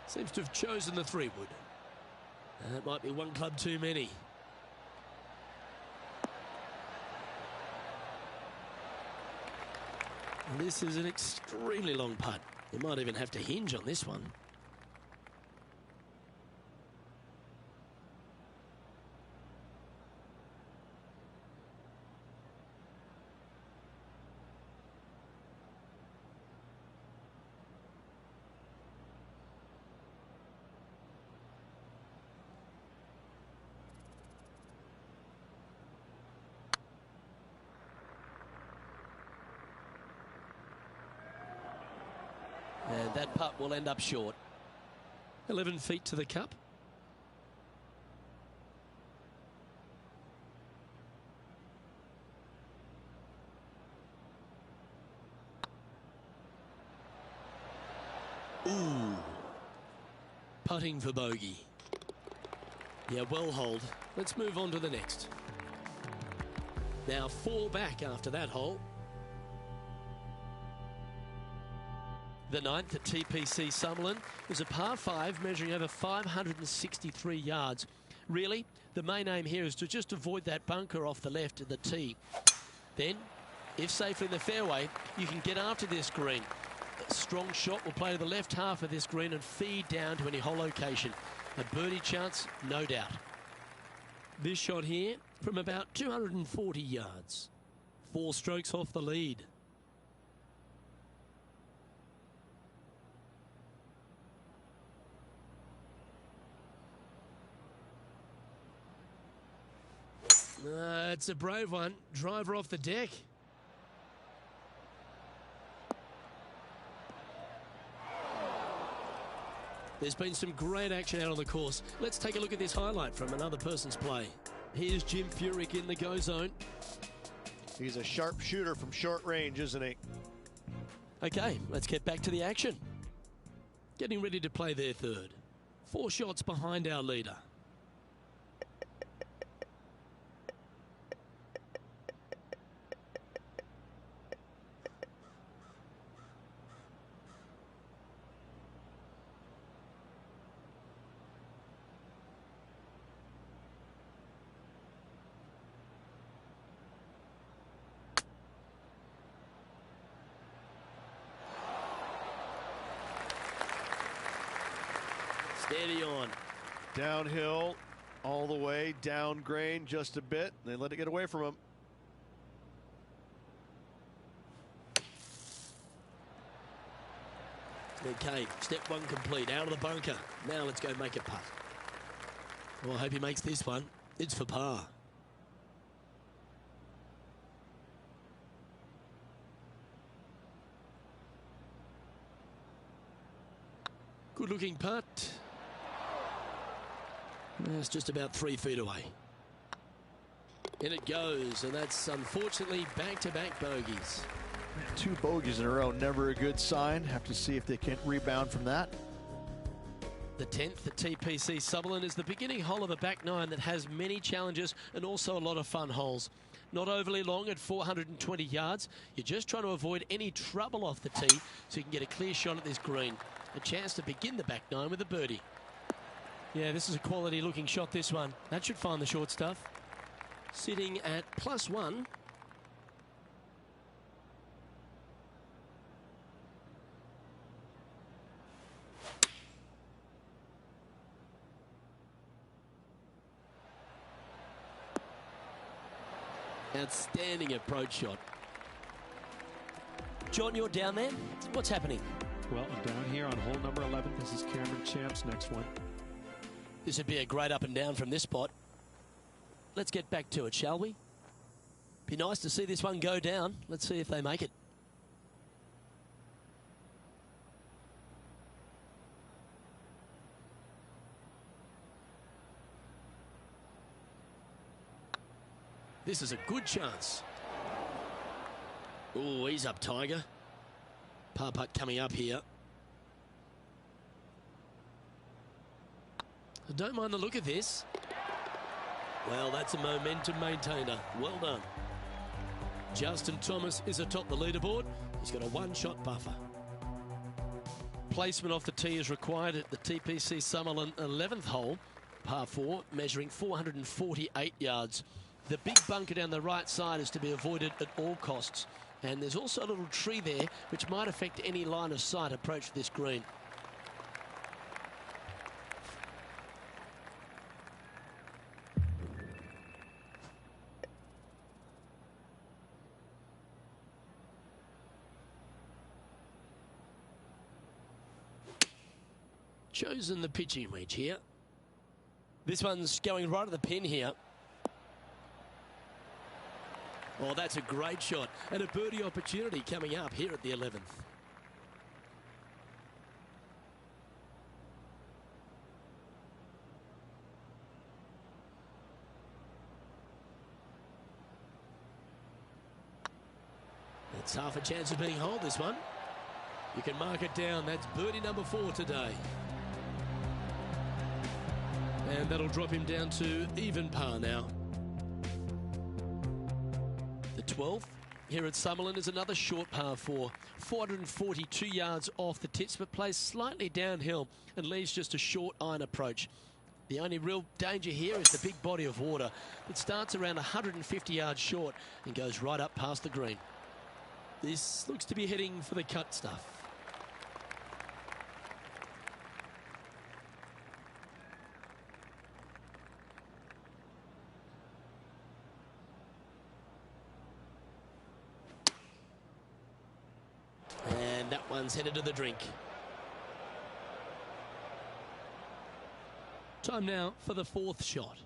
Seems to have chosen the 3-wood. That might be one club too many. And this is an extremely long putt. You might even have to hinge on this one. And that putt will end up short. 11 feet to the cup. Ooh. Putting for bogey. Yeah, well hold. Let's move on to the next. Now 4 back after that hole. The 9th at TPC Summerlin is a par 5 measuring over 563 yards. Really, the main aim here is to just avoid that bunker off the left of the tee. Then, if safely in the fairway, you can get after this green. A strong shot will play to the left half of this green and feed down to any hole location. A birdie chance, no doubt. This shot here from about 240 yards. 4 strokes off the lead. It's a brave one. Driver off the deck. There's been some great action out on the course. Let's take a look at this highlight from another person's play. Here's Jim Furyk in the go zone. He's a sharp shooter from short range, isn't he? Okay, let's get back to the action. Getting ready to play their third. 4 shots behind our leader. Steady on. Downhill all the way, down grain just a bit. They let it get away from him. Okay, step 1 complete, out of the bunker. Now let's go make a putt. Well, I hope he makes this one. It's for par. Good looking putt. It's just about 3 feet away. In it goes, and that's unfortunately back-to-back bogeys. 2 bogeys in a row, never a good sign. Have to see if they can rebound from that. The 10th at TPC Summerlin is the beginning hole of a back 9 that has many challenges and also a lot of fun holes. not overly long at 420 yards. You're just trying to avoid any trouble off the tee so you can get a clear shot at this green. A chance to begin the back nine with a birdie. Yeah, this is a quality looking shot, this one. That should find the short stuff. Sitting at +1. Outstanding approach shot. John, you're down there. What's happening? Well, I'm down here on hole number 11. This is Cameron Champ's next one. This would be a great up and down from this spot. Let's get back to it, shall we? Be nice to see this one go down. Let's see if they make it. This is a good chance. Oh, he's up, Tiger. Par putt coming up here. I don't mind the look of this. Well, that's a momentum maintainer. Well done. Justin Thomas is atop the leaderboard. He's got a one-shot buffer. Placement off the tee is required at the TPC Summerlin 11th hole, par 4, measuring 448 yards. The big bunker down the right side is to be avoided at all costs. And there's also a little tree there which might affect any line of sight approach to this green. Chosen the pitching wedge here. This one's going right at the pin here. Oh, that's a great shot and a birdie opportunity coming up here at the 11th. It's half a chance of being holed, this one. You can mark it down. That's birdie number 4 today. And that'll drop him down to even par now. The 12th here at Summerlin is another short par 4. 442 yards off the tips, but plays slightly downhill and leaves just a short iron approach. The only real danger here is the big body of water. It starts around 150 yards short and goes right up past the green. This looks to be heading for the cut stuff. And that one's headed to the drink. Time now for the 4th shot.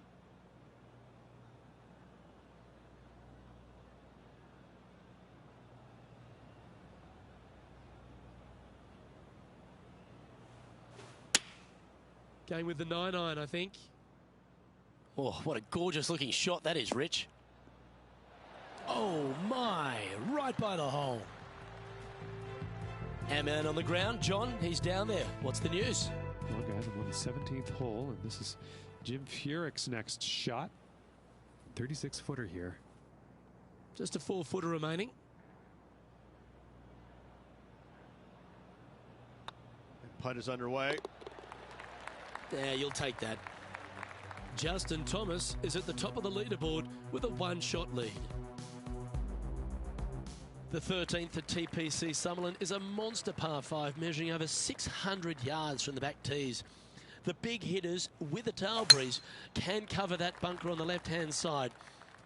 Going with the 9-iron, I think. Oh, what a gorgeous looking shot that is, Rich. Oh my, right by the hole. Hamman on the ground. John, he's down there. What's the news? Well, guys, I'm on the 17th hole, and this is Jim Furyk's next shot. 36-footer here. Just a 4-footer remaining. Putt is underway. Yeah, you'll take that. Justin Thomas is at the top of the leaderboard with a 1-shot lead. The 13th at TPC Summerlin is a monster par 5 measuring over 600 yards from the back tees. The big hitters with a tail breeze can cover that bunker on the left-hand side.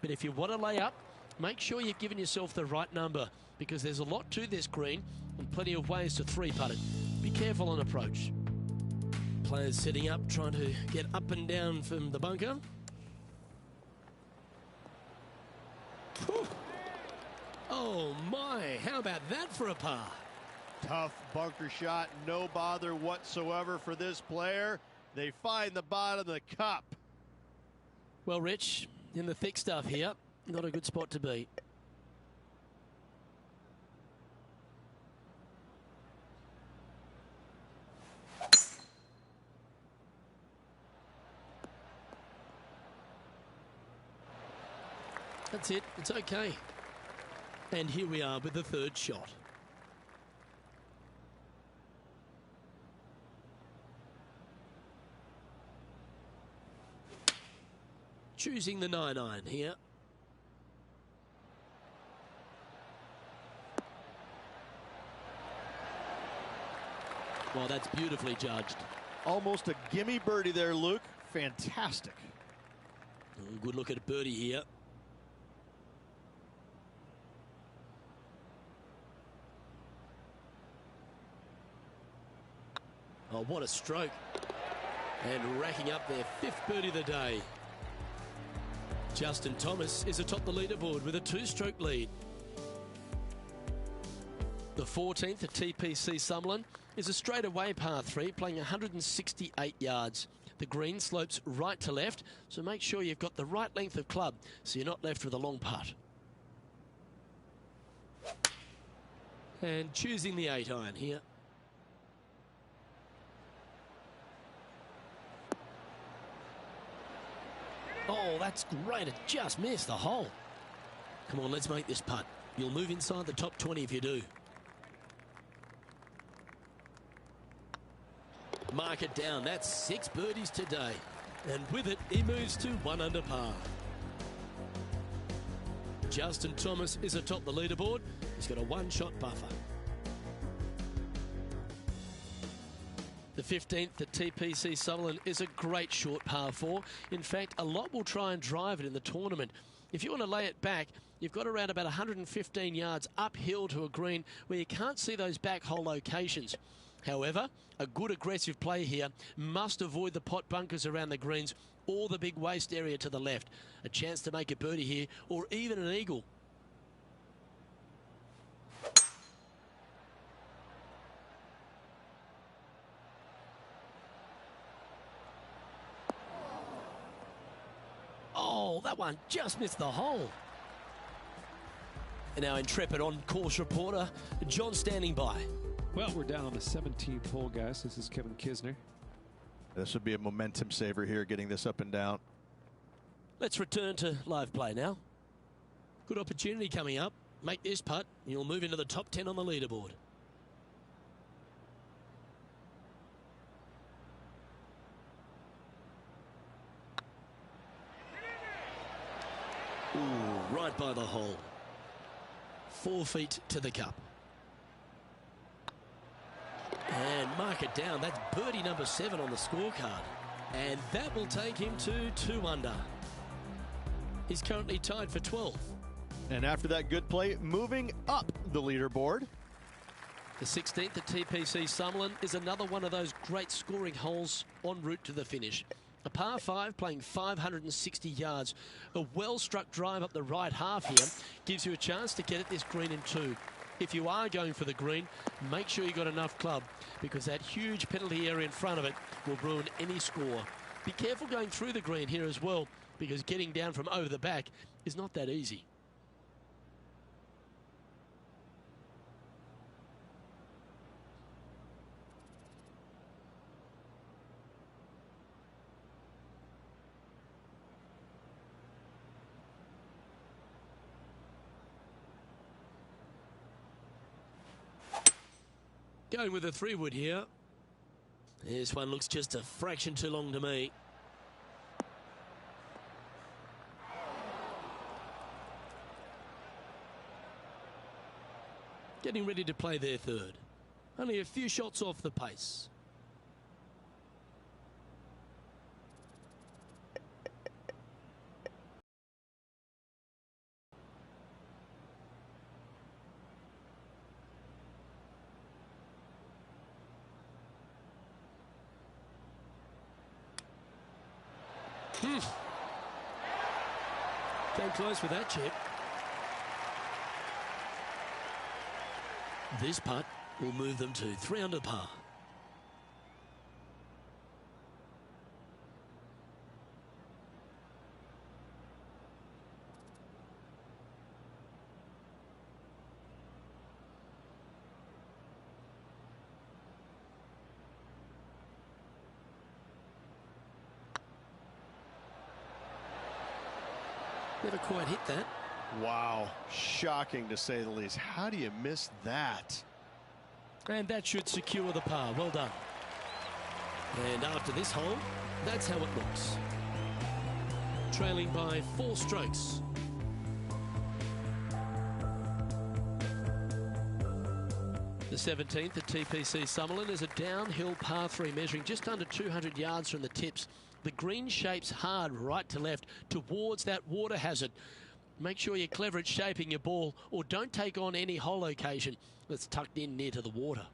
But if you want to lay up, make sure you've given yourself the right number because there's a lot to this green and plenty of ways to 3-putt it. Be careful on approach. Players setting up, trying to get up and down from the bunker. Whew. Oh my, how about that for a par? Tough bunker shot, no bother whatsoever for this player. They find the bottom of the cup. Well, Rich, in the thick stuff here, not a good spot to be. That's it. It's okay. And here we are with the third shot. Choosing the 9-iron here. Well, that's beautifully judged. Almost a gimme birdie there, Luke. Fantastic. Good look at a birdie here. Oh, what a stroke. And racking up their 5th birdie of the day. Justin Thomas is atop the leaderboard with a 2-stroke lead. The 14th at TPC Summerlin is a straightaway par 3 playing 168 yards. The green slopes right to left, so make sure you've got the right length of club so you're not left with a long putt. And choosing the 8-iron here. Oh, that's great. It just missed the hole. Come on, let's make this putt. You'll move inside the top 20 if you do. Mark it down. That's 6 birdies today. And with it, he moves to 1 under par. Justin Thomas is atop the leaderboard. He's got a 1-shot buffer. The 15th at TPC Sutherland is a great short par 4. In fact, a lot will try and drive it in the tournament. If you want to lay it back, you've got around about 115 yards uphill to a green where you can't see those back hole locations. However, a good aggressive play here must avoid the pot bunkers around the greens or the big waste area to the left. A chance to make a birdie here or even an eagle. Oh, that one just missed the hole. And our intrepid on-course reporter, John, standing by. Well, we're down on the 17th hole, guys. This is Kevin Kisner. This would be a momentum saver here, getting this up and down. Let's return to live play now. Good opportunity coming up. Make this putt, and you'll move into the top 10 on the leaderboard. Ooh, right by the hole. 4 feet to the cup. And mark it down. That's birdie number 7 on the scorecard. And that will take him to 2 under. He's currently tied for 12th. And after that good play, moving up the leaderboard. The 16th at TPC Summerlin is another one of those great scoring holes en route to the finish. A par 5 playing 560 yards. A well-struck drive up the right half here gives you a chance to get at this green in 2. If you are going for the green, make sure you got enough club because that huge penalty area in front of it will ruin any score. Be careful going through the green here as well because getting down from over the back is not that easy. Going with a 3-wood here. This one looks just a fraction too long to me. Getting ready to play their 3rd. Only a few shots off the pace. Came close with that chip. This putt will move them to 3 under par. Never quite hit that. Wow, shocking to say the least. How do you miss that? And that should secure the par. Well done. And after this hole, that's how it looks. Trailing by 4 strokes. The 17th at TPC Summerlin is a downhill par 3 measuring just under 200 yards from the tips. The green shapes hard right to left towards that water hazard. Make sure you're clever at shaping your ball, or don't take on any hole location that's tucked in near to the water.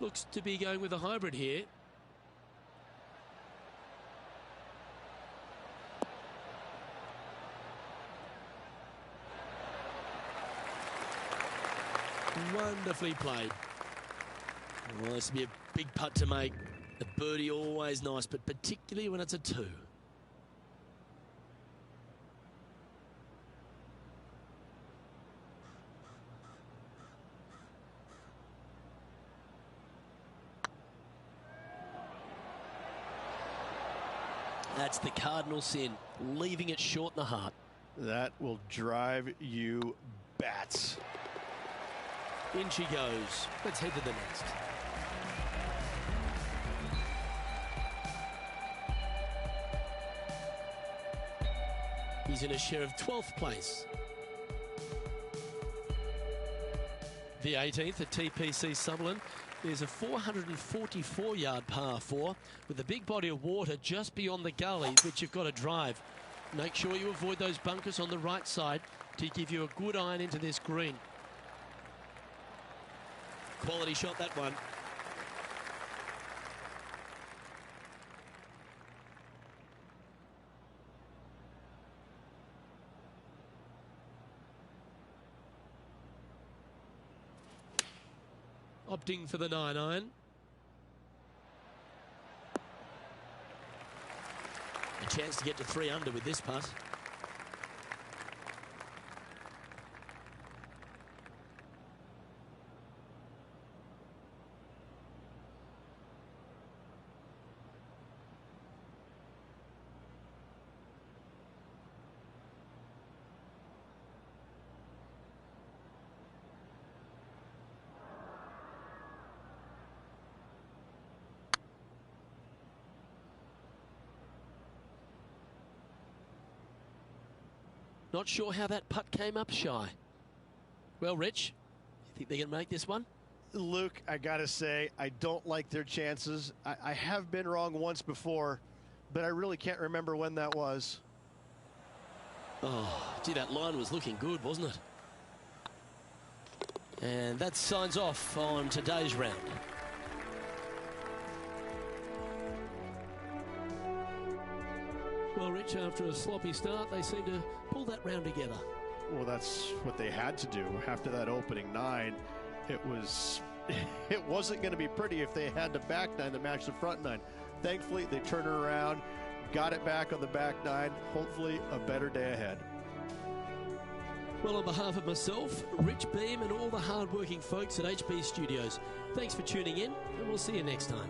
Looks to be going with a hybrid here. Wonderfully played. Well, this will be a big putt to make. A birdie always nice, but particularly when it's a 2. That's the cardinal sin, leaving it short in the heart. That will drive you bats. In she goes. Let's head to the next. He's in a share of 12th place. The 18th at TPC Summerlin is a 444-yard par 4 with a big body of water just beyond the gully, which you've got to drive. Make sure you avoid those bunkers on the right side to give you a good iron into this green. Quality shot, that one. Opting for the 9-iron. A chance to get to 3 under with this putt. Not sure how that putt came up shy. Well, Rich, you think they're going to make this one? Luke, I got to say, I don't like their chances. I have been wrong once before, but I really can't remember when that was. Oh, gee, that line was looking good, wasn't it? And that signs off on today's round. Well, Rich, after a sloppy start, they seem to pull that round together. Well, that's what they had to do after that opening 9. It wasn't going to be pretty if they had the back 9 to match the front 9. Thankfully, they turned it around, got it back on the back 9. Hopefully, a better day ahead. Well, on behalf of myself, Rich Beem, and all the hard-working folks at HB Studios, thanks for tuning in, and we'll see you next time.